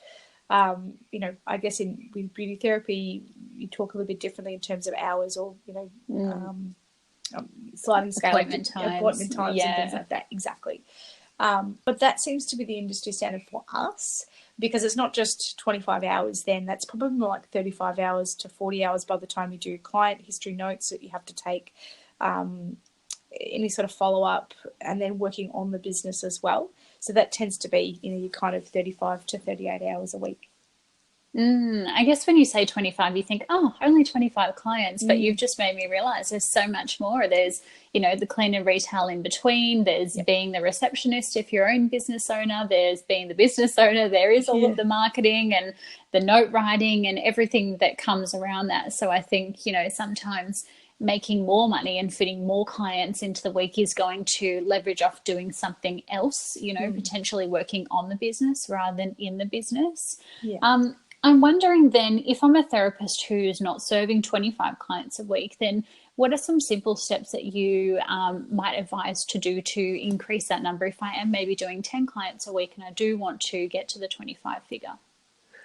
I guess with beauty therapy, you talk a little bit differently in terms of hours or, sliding scale, appointment times and things like that. Exactly. But that seems to be the industry standard for us, because it's not just 25 hours then. That's probably more like 35 hours to 40 hours by the time you do client history notes that you have to take, any sort of follow-up, and then working on the business as well. So that tends to be, your kind of 35 to 38 hours a week. I guess when you say 25, you think, oh, only 25 clients, but you've just made me realize there's so much more. There's, the clean and retail in between. There's being the receptionist if you're your own business owner. There's being the business owner. There is all of the marketing and the note writing and everything that comes around that. So I think, sometimes making more money and fitting more clients into the week is going to leverage off doing something else, potentially working on the business rather than in the business. I'm wondering then, if I'm a therapist who's not serving 25 clients a week, then what are some simple steps that you might advise to do to increase that number if I am maybe doing 10 clients a week and I do want to get to the 25 figure?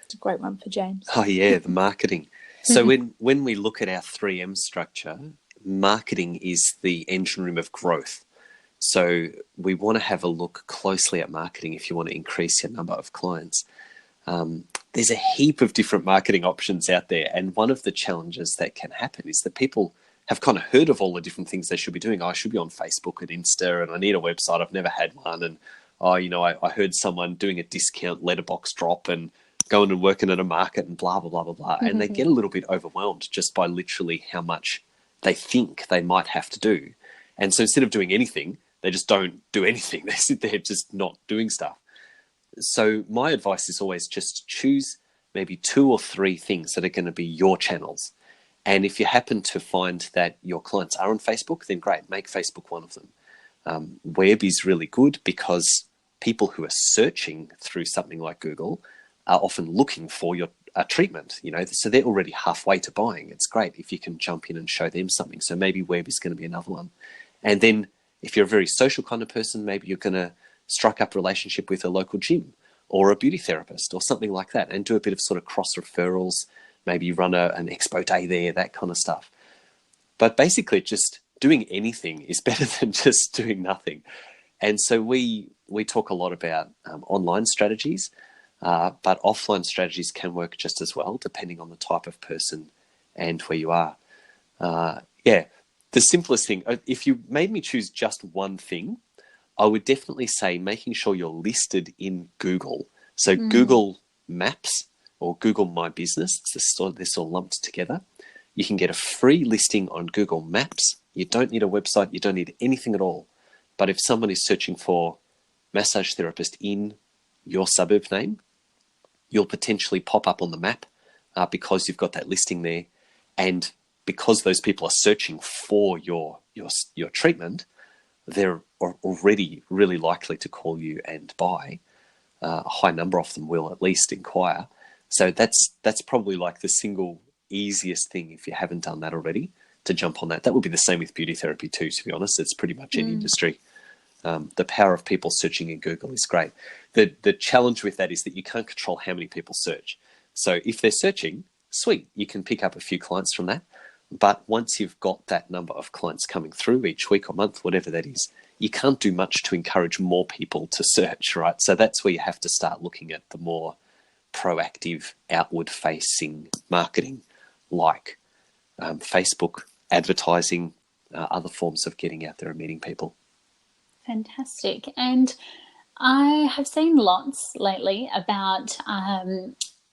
It's a great one for James. Oh, yeah, the marketing. So when we look at our 3M structure, marketing is the engine room of growth. So we want to have a look closely at marketing if you want to increase your number of clients. There's a heap of different marketing options out there. And one of the challenges that can happen is that people have kind of heard of all the different things they should be doing. I should be on Facebook and Insta, and I need a website. I've never had one. And, I heard someone doing a discount letterbox drop and going and working at a market and blah, blah, blah, blah, blah. And they get a little bit overwhelmed just by literally how much they think they might have to do. And so instead of doing anything, they just don't do anything. They sit there just not doing stuff. So my advice is always just choose maybe 2 or 3 things that are going to be your channels. And if you happen to find that your clients are on Facebook, then great, make Facebook one of them. Web is really good because people who are searching through something like Google are often looking for your treatment, so they're already halfway to buying. It's great if you can jump in and show them something. So maybe web is going to be another one. And then if you're a very social kind of person, maybe you're going to strike up a relationship with a local gym or a beauty therapist or something like that, and do a bit of sort of cross referrals. Maybe you run an expo day there, that kind of stuff. But basically just doing anything is better than just doing nothing. And so we talk a lot about online strategies, but offline strategies can work just as well, depending on the type of person and where you are. The simplest thing, if you made me choose just one thing, I would definitely say making sure you're listed in Google. So Google Maps or Google My Business, they're all lumped together. You can get a free listing on Google Maps. You don't need a website. You don't need anything at all. But if someone is searching for massage therapist in your suburb name, you'll potentially pop up on the map because you've got that listing there. And because those people are searching for your treatment, they're already really likely to call you and buy. A high number of them will at least inquire. So that's probably like the single easiest thing, if you haven't done that already, to jump on that. That would be the same with beauty therapy too, to be honest. It's pretty much any industry. The power of people searching in Google is great. The challenge with that is that you can't control how many people search. So if they're searching, sweet, you can pick up a few clients from that. But once you've got that number of clients coming through each week or month, whatever that is, you can't do much to encourage more people to search, right? So that's where you have to start looking at the more proactive, outward-facing marketing, like Facebook, advertising, other forms of getting out there and meeting people. Fantastic. And I have seen lots lately about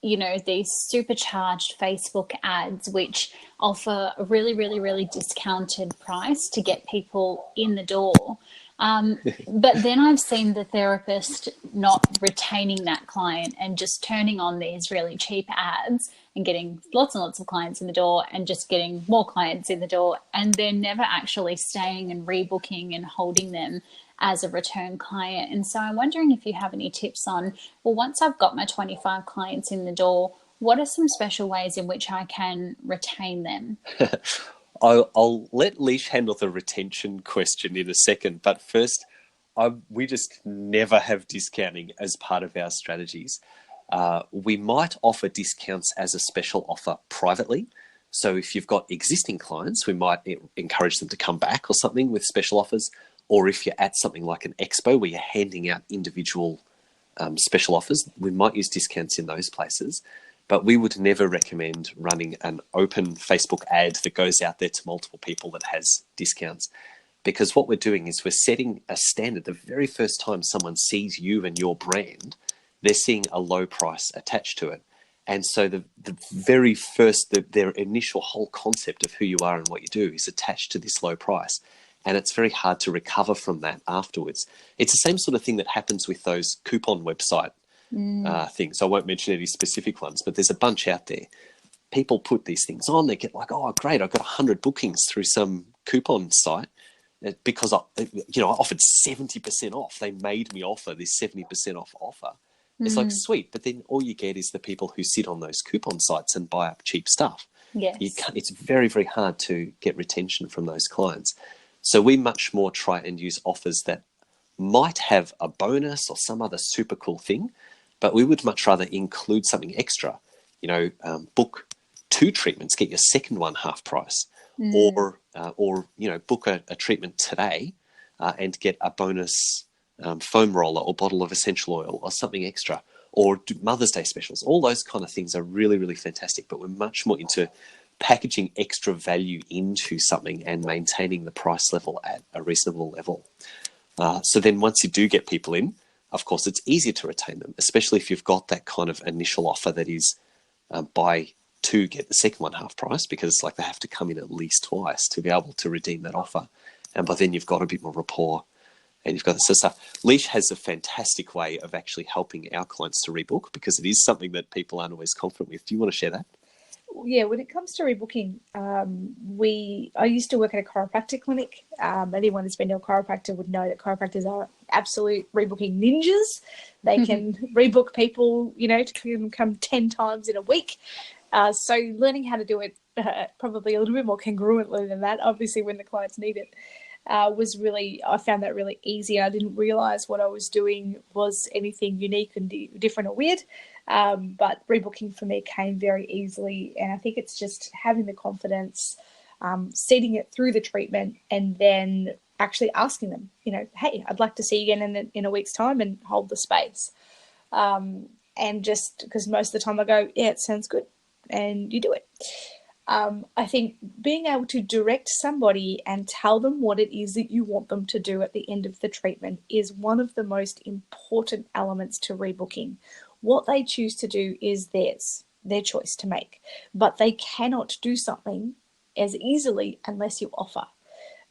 these supercharged Facebook ads, which offer a really, really, really discounted price to get people in the door. But then I've seen the therapist not retaining that client and just turning on these really cheap ads and getting lots and lots of clients in the door and just getting more clients in the door, and then never actually staying and rebooking and holding them as a return client. And so I'm wondering if you have any tips on, well, once I've got my 25 clients in the door, what are some special ways in which I can retain them? I'll let Leash handle the retention question in a second, but first, we just never have discounting as part of our strategies. We might offer discounts as a special offer privately. So if you've got existing clients, we might encourage them to come back or something with special offers. Or if you're at something like an expo where you're handing out individual special offers, we might use discounts in those places. But we would never recommend running an open Facebook ad that goes out there to multiple people that has discounts. Because what we're doing is we're setting a standard. The very first time someone sees you and your brand, they're seeing a low price attached to it. And so the very first, their initial whole concept of who you are and what you do is attached to this low price. And it's very hard to recover from that afterwards. It's the same sort of thing that happens with those coupon website things. I won't mention any specific ones, but there's a bunch out there. People put these things on. They get like, oh, great, I've got 100 bookings through some coupon site because I offered 70% off. They made me offer this 70% off offer. It's like, sweet, but then all you get is the people who sit on those coupon sites and buy up cheap stuff. Yes. It's very, very hard to get retention from those clients. So we much more try and use offers that might have a bonus or some other super cool thing, but we would much rather include something extra. Book 2 treatments, get your second one half price, or book a treatment today and get a bonus foam roller or bottle of essential oil or something extra, or do Mother's Day specials. All those kind of things are really, really fantastic, but we're much more into packaging extra value into something and maintaining the price level at a reasonable level. So then once you do get people in, of course, it's easier to retain them, especially if you've got that kind of initial offer that is buy 2, get the second one half price, because it's like they have to come in at least twice to be able to redeem that offer. And by then you've got a bit more rapport and you've got this sort of stuff. Leash has a fantastic way of actually helping our clients to rebook, because it is something that people aren't always confident with. Do you want to share that? Yeah, when it comes to rebooking, I used to work at a chiropractic clinic. Anyone who's been to a chiropractor would know that chiropractors are absolute rebooking ninjas. They can rebook people, to come 10 times in a week. So learning how to do it probably a little bit more congruently than that, obviously when the clients need it, I found that really easy. I didn't realize what I was doing was anything unique and different or weird. But rebooking for me came very easily. And I think it's just having the confidence, seeding it through the treatment, and then actually asking them, hey, I'd like to see you again in a week's time, and hold the space. And just because most of the time I go, yeah, it sounds good, and you do it. I think being able to direct somebody and tell them what it is that you want them to do at the end of the treatment is one of the most important elements to rebooking. What they choose to do is their choice to make, but they cannot do something as easily unless you offer.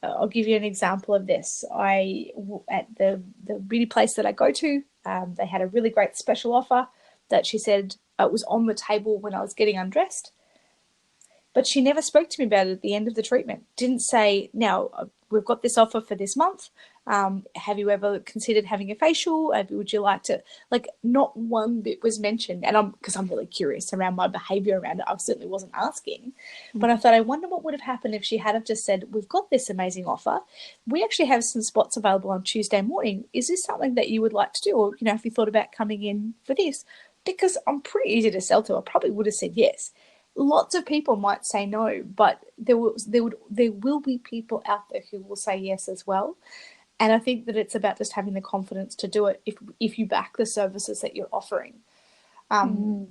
I'll give you an example of this. At the beauty place that I go to, they had a really great special offer that she said was on the table when I was getting undressed. But she never spoke to me about it at the end of the treatment. Didn't say, now, we've got this offer for this month. Have you ever considered having a facial? Would you like to? Not one bit was mentioned. And because I'm really curious around my behaviour around it, I certainly wasn't asking. But I thought, I wonder what would have happened if she had have just said, we've got this amazing offer. We actually have some spots available on Tuesday morning. Is this something that you would like to do? Or, have you thought about coming in for this? Because I'm pretty easy to sell to. I probably would have said yes. Lots of people might say no, but there will be people out there who will say yes as well. And I think that it's about just having the confidence to do it if you back the services that you're offering. And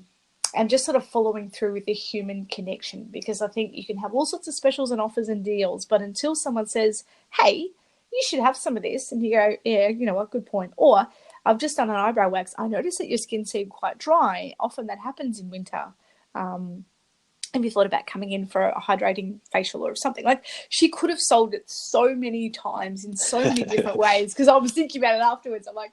just sort of following through with the human connection, because I think you can have all sorts of specials and offers and deals, but until someone says, hey, you should have some of this, and you go, yeah, you know what, good point. Or I've just done an eyebrow wax. I noticed that your skin seemed quite dry. Often that happens in winter. Have you thought about coming in for a hydrating facial or something? She could have sold it so many times in so many different ways, because I was thinking about it afterwards. I'm like,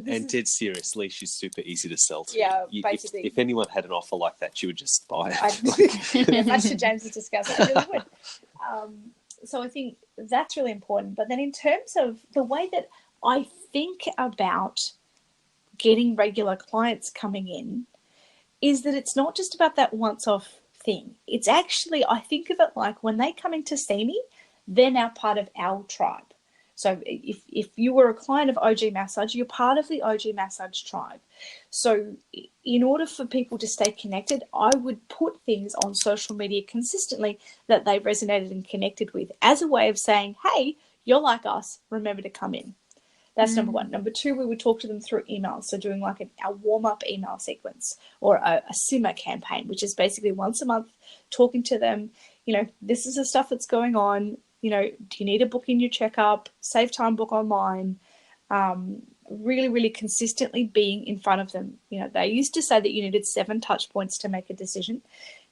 and dead seriously, she's super easy to sell to. Yeah, basically. If anyone had an offer like that, you would just buy it. Much to James's disgust, I really would. So I think that's really important. But then in terms of the way that I think about getting regular clients coming in is that it's not just about that once-off thing. It's actually, I think of it like when they come in to see me, they're now part of our tribe. So if you were a client of OG Massage, you're part of the OG Massage tribe. So in order for people to stay connected, I would put things on social media consistently that they resonated and connected with as a way of saying, hey, you're like us, remember to come in. That's number one. Number two, we would talk to them through email. So doing like a warm-up email sequence or a simmer campaign, which is basically once a month talking to them, this is the stuff that's going on. Do you need to book in your checkup? Save time, book online. Really, really consistently being in front of them. They used to say that you needed 7 touch points to make a decision.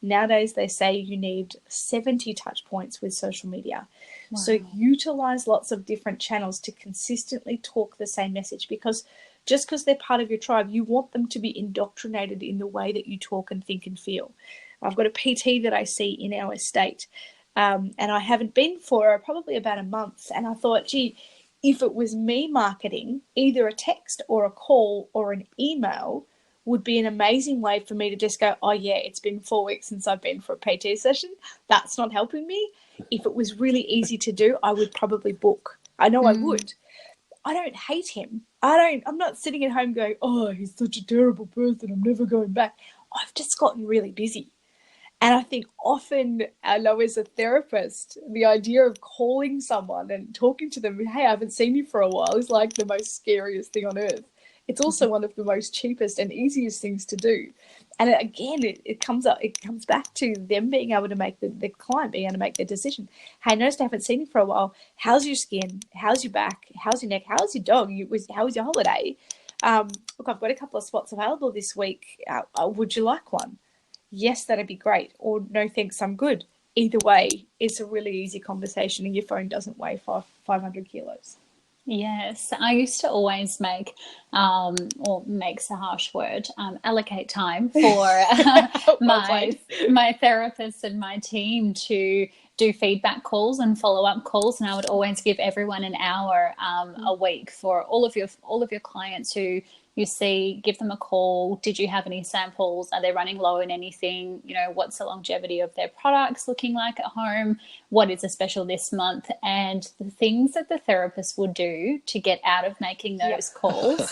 Nowadays, they say you need 70 touch points with social media. Wow. So utilize lots of different channels to consistently talk the same message, because just because they're part of your tribe, you want them to be indoctrinated in the way that you talk and think and feel. I've got a PT that I see in our estate, and I haven't been for probably about a month. And I thought, gee, if it was me marketing, either a text or a call or an email would be an amazing way for me to just go, oh yeah, it's been 4 weeks since I've been for a PT session. That's not helping me. If it was really easy to do, I would probably book. I know I would. I don't hate him. I'm not sitting at home going, oh, he's such a terrible person, I'm never going back. I've just gotten really busy. And I think often, I know as a therapist, the idea of calling someone and talking to them, hey, I haven't seen you for a while, is like the most scariest thing on earth. It's also one of the most cheapest and easiest things to do. And again, it comes back to them being able to make the client being able to make their decision. Hey, notice I haven't seen you for a while. How's your skin? How's your back? How's your neck? How's your dog? How was your holiday? Look, I've got a couple of spots available this week. Would you like one? Yes, that'd be great. Or no, thanks, I'm good. Either way, it's a really easy conversation and your phone doesn't weigh 500 kilos. Yes, I used to always make, or makes a harsh word, allocate time for my therapist and my team to do feedback calls and follow-up calls, and I would always give everyone an hour a week for all of your clients who you see. Give them a call. Did you have any samples? Are they running low in anything? What's the longevity of their products looking like at home? What is a special this month? And the things that the therapist would do to get out of making those calls.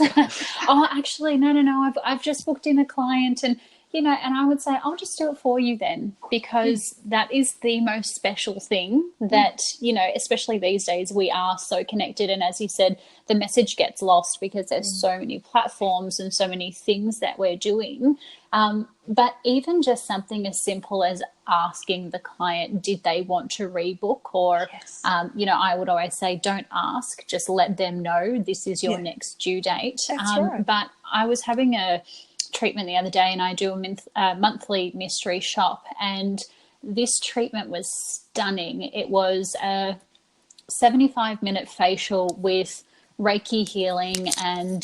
Oh, actually, no. I've just booked in a client, and and I would say, I'll just do it for you then, because that is the most special thing that, especially these days, we are so connected. And as you said, the message gets lost because there's so many platforms and so many things that we're doing. But even just something as simple as asking the client, did they want to rebook? Or, I would always say, don't ask, just let them know this is your next due date. That's right. But I was having a treatment the other day, and I do a monthly mystery shop, and this treatment was stunning. It was a 75-minute facial with Reiki healing and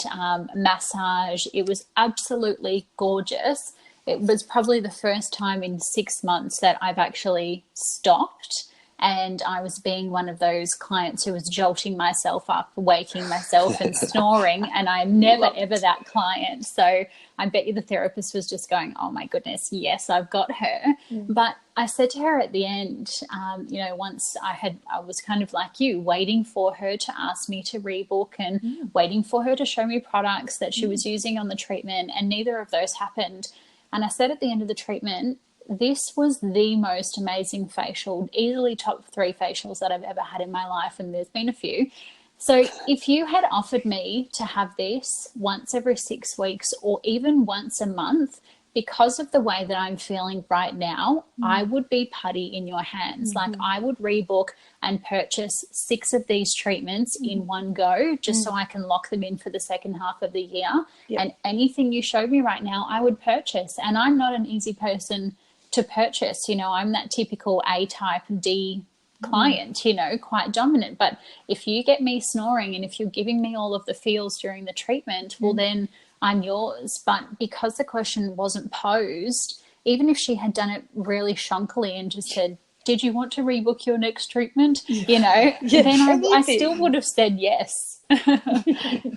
massage. It was absolutely gorgeous. It was probably the first time in 6 months that I've actually stopped, and I was being one of those clients who was jolting myself up, waking myself and snoring, and I'm never, ever that client. So I bet you the therapist was just going, oh, my goodness, yes, I've got her. But I said to her at the end, once I was kind of like you, waiting for her to ask me to rebook and waiting for her to show me products that she was using on the treatment, and neither of those happened. And I said at the end of the treatment, this was the most amazing facial, easily top 3 facials that I've ever had in my life, and there's been a few. So if you had offered me to have this once every 6 weeks or even once a month, because of the way that I'm feeling right now, I would be putty in your hands. Like, I would rebook and purchase 6 of these treatments in one go, just so I can lock them in for the second half of the year. And anything you showed me right now, I would purchase. And I'm not an easy person to purchase. I'm that typical A-type D client, quite dominant. But if you get me snoring and if you're giving me all of the feels during the treatment, well, then I'm yours. But because the question wasn't posed, even if she had done it really shonkily and just said, did you want to rebook your next treatment? You know, Yeah, then I anything. still would have said yes,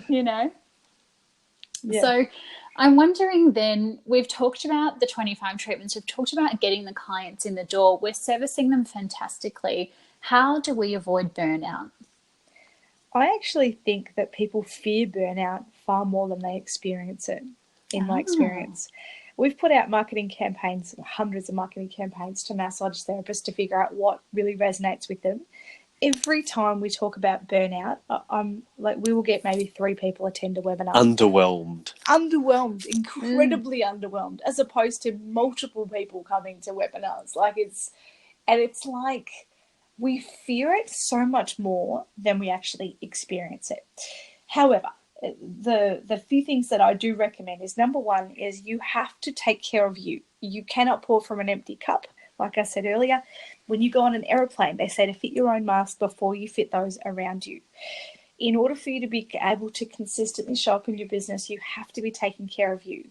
you know. Yeah. So I'm wondering then, we've talked about the 25 treatments, we've talked about getting the clients in the door, we're servicing them fantastically. How do we avoid burnout? I actually think that people fear burnout far more than they experience it, in my experience. We've put out marketing campaigns, hundreds of marketing campaigns to massage therapists to figure out what really resonates with them. Every time we talk about burnout, I'm like, we will get maybe 3 people attend a webinar. Underwhelmed, Incredibly underwhelmed, as opposed to multiple people coming to webinars. It's like we fear it so much more than we actually experience it. However, the few things that I do recommend is, number one is you have to take care of you. You cannot pour from an empty cup. Like I said earlier, when you go on an aeroplane, they say to fit your own mask before you fit those around you. In order for you to be able to consistently show up in your business, you have to be taking care of you.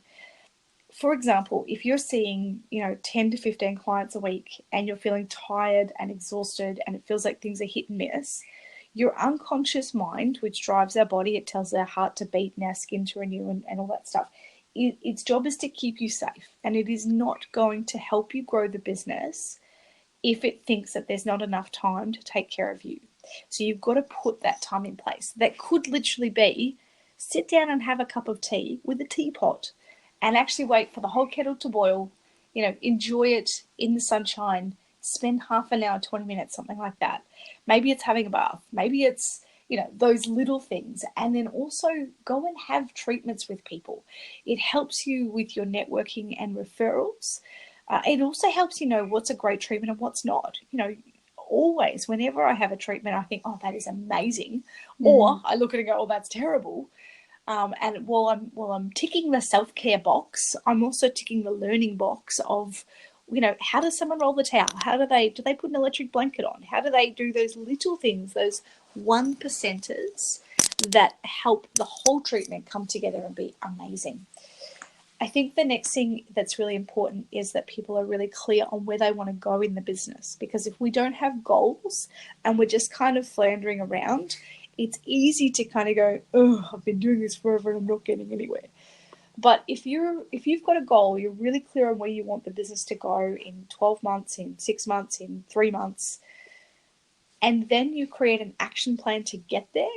For example, if you're seeing, 10 to 15 clients a week and you're feeling tired and exhausted and it feels like things are hit and miss, your unconscious mind, which drives our body, it tells our heart to beat and our skin to renew and all that stuff, its job is to keep you safe, and it is not going to help you grow the business if it thinks that there's not enough time to take care of you. So you've got to put that time in place. That could literally be sit down and have a cup of tea with a teapot and actually wait for the whole kettle to boil, enjoy it in the sunshine, spend half an hour, 20 minutes, something like that. Maybe it's having a bath. Maybe it's, those little things. And then also go and have treatments with people. It helps you with your networking and referrals. It also helps you know what's a great treatment and what's not. Always, whenever I have a treatment, I think, oh, that is amazing. Or I look at it and go, oh, that's terrible. And while I'm ticking the self-care box, I'm also ticking the learning box of, how does someone roll the towel? Do they put an electric blanket on? How do they do those little things, those 1%ers that help the whole treatment come together and be amazing? I think the next thing that's really important is that people are really clear on where they want to go in the business. Because if we don't have goals and we're just kind of floundering around, it's easy to kind of go, oh, I've been doing this forever and I'm not getting anywhere. But if you've got a goal, you're really clear on where you want the business to go in 12 months, in 6 months, in 3 months, and then you create an action plan to get there,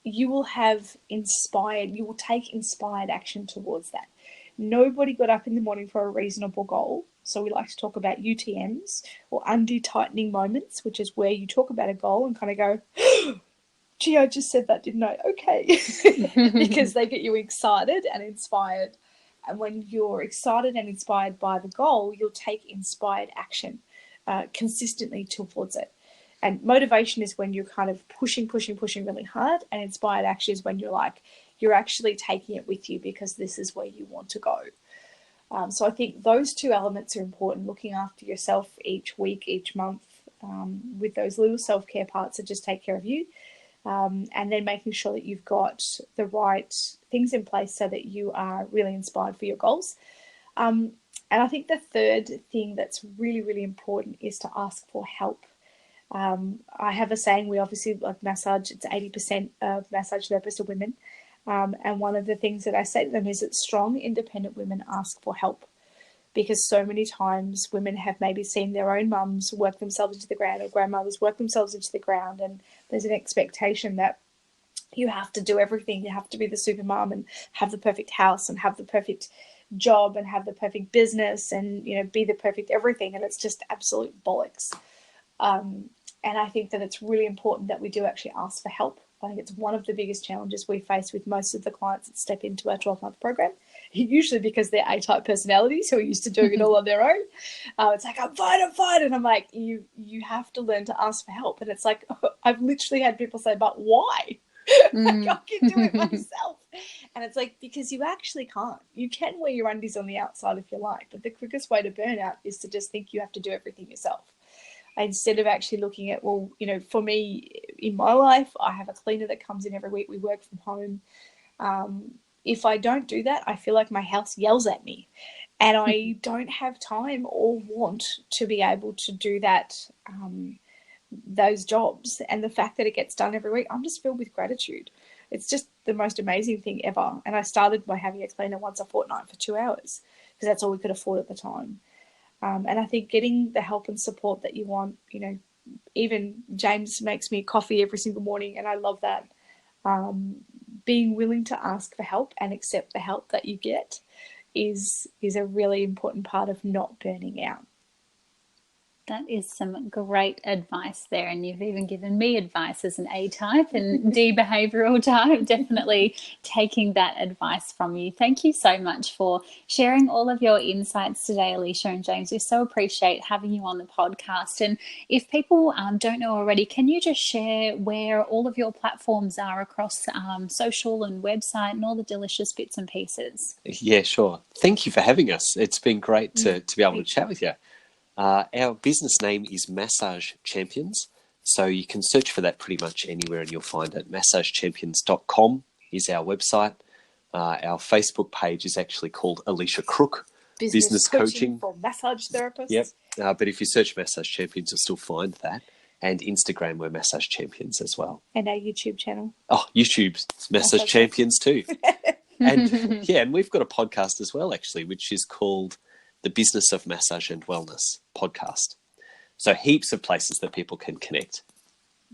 you will take inspired action towards that. Nobody got up in the morning for a reasonable goal. So we like to talk about UTMs, or undue tightening moments, which is where you talk about a goal and kind of go, gee, I just said that, didn't I? Okay. Because they get you excited and inspired. And when you're excited and inspired by the goal, you'll take inspired action consistently towards it. And motivation is when you're kind of pushing really hard, and inspired action is when you're actually taking it with you because this is where you want to go. So I think those two elements are important, looking after yourself each week, each month, with those little self-care parts that just take care of you. And then making sure that you've got the right things in place so that you are really inspired for your goals. And I think the third thing that's really, really important is to ask for help. I have a saying, we obviously like massage, it's 80% of massage therapists are women. And one of the things that I say to them is that strong, independent women ask for help. Because so many times women have maybe seen their own mums work themselves into the ground, or grandmothers work themselves into the ground, and there's an expectation that you have to do everything. You have to be the super mum and have the perfect house and have the perfect job and have the perfect business and, be the perfect everything. And it's just absolute bollocks. And I think that it's really important that we do actually ask for help. I think it's one of the biggest challenges we face with most of the clients that step into our 12-month program, usually because they're A-type personalities who are used to doing it all on their own. It's like, I'm fine. And I'm like, you have to learn to ask for help. And it's like, I've literally had people say, but why? Like, I can do it myself. And it's like, because you actually can't. You can wear your undies on the outside if you like, but the quickest way to burn out is to just think you have to do everything yourself. Instead of actually looking at, well, for me, in my life, I have a cleaner that comes in every week. We work from home. If I don't do that, I feel like my house yells at me. And I don't have time or want to be able to do that, those jobs. And the fact that it gets done every week, I'm just filled with gratitude. It's just the most amazing thing ever. And I started by having Explainer once a fortnight for 2 hours because that's all we could afford at the time. And I think getting the help and support that you want, even James makes me coffee every single morning, and I love that. Being willing to ask for help and accept the help that you get is a really important part of not burning out. That is some great advice there. And you've even given me advice as an A-type and D behavioural type, definitely taking that advice from you. Thank you so much for sharing all of your insights today, Elicia and James. We so appreciate having you on the podcast. And if people don't know already, can you just share where all of your platforms are across social and website and all the delicious bits and pieces? Yeah, sure. Thank you for having us. It's been great to be able to chat with you. Our business name is Massage Champions, so you can search for that pretty much anywhere and you'll find it. massagechampions.com is our website. Our Facebook page is actually called Elicia Crook, Business Coaching for Massage Therapists. Yep, but if you search Massage Champions, you'll still find that. And Instagram, we're Massage Champions as well. And our YouTube channel. Oh, YouTube's Massage Champions too. And and we've got a podcast as well, actually, which is called The Business of Massage and Wellness podcast. So heaps of places that people can connect.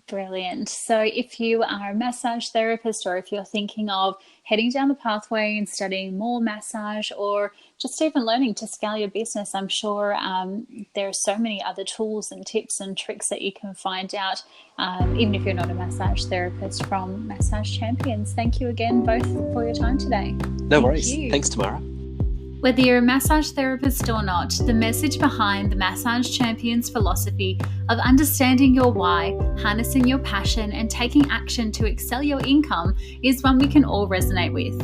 Brilliant. So if you are a massage therapist, or if you're thinking of heading down the pathway and studying more massage, or just even learning to scale your business, I'm sure there are so many other tools and tips and tricks that you can find out, even if you're not a massage therapist, from Massage Champions. Thank you again both for your time today. No worries. Thanks, Tamara. Whether you're a massage therapist or not, the message behind the Massage Champions philosophy of understanding your why, harnessing your passion, and taking action to excel your income is one we can all resonate with.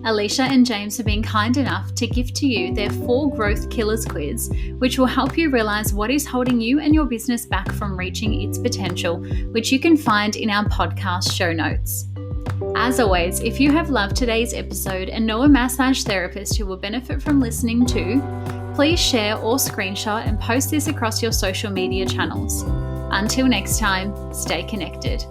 Elicia and James have been kind enough to gift to you their 4 Growth Killers quiz, which will help you realize what is holding you and your business back from reaching its potential, which you can find in our podcast show notes. As always, if you have loved today's episode and know a massage therapist who will benefit from listening to, please share or screenshot and post this across your social media channels. Until next time, stay connected.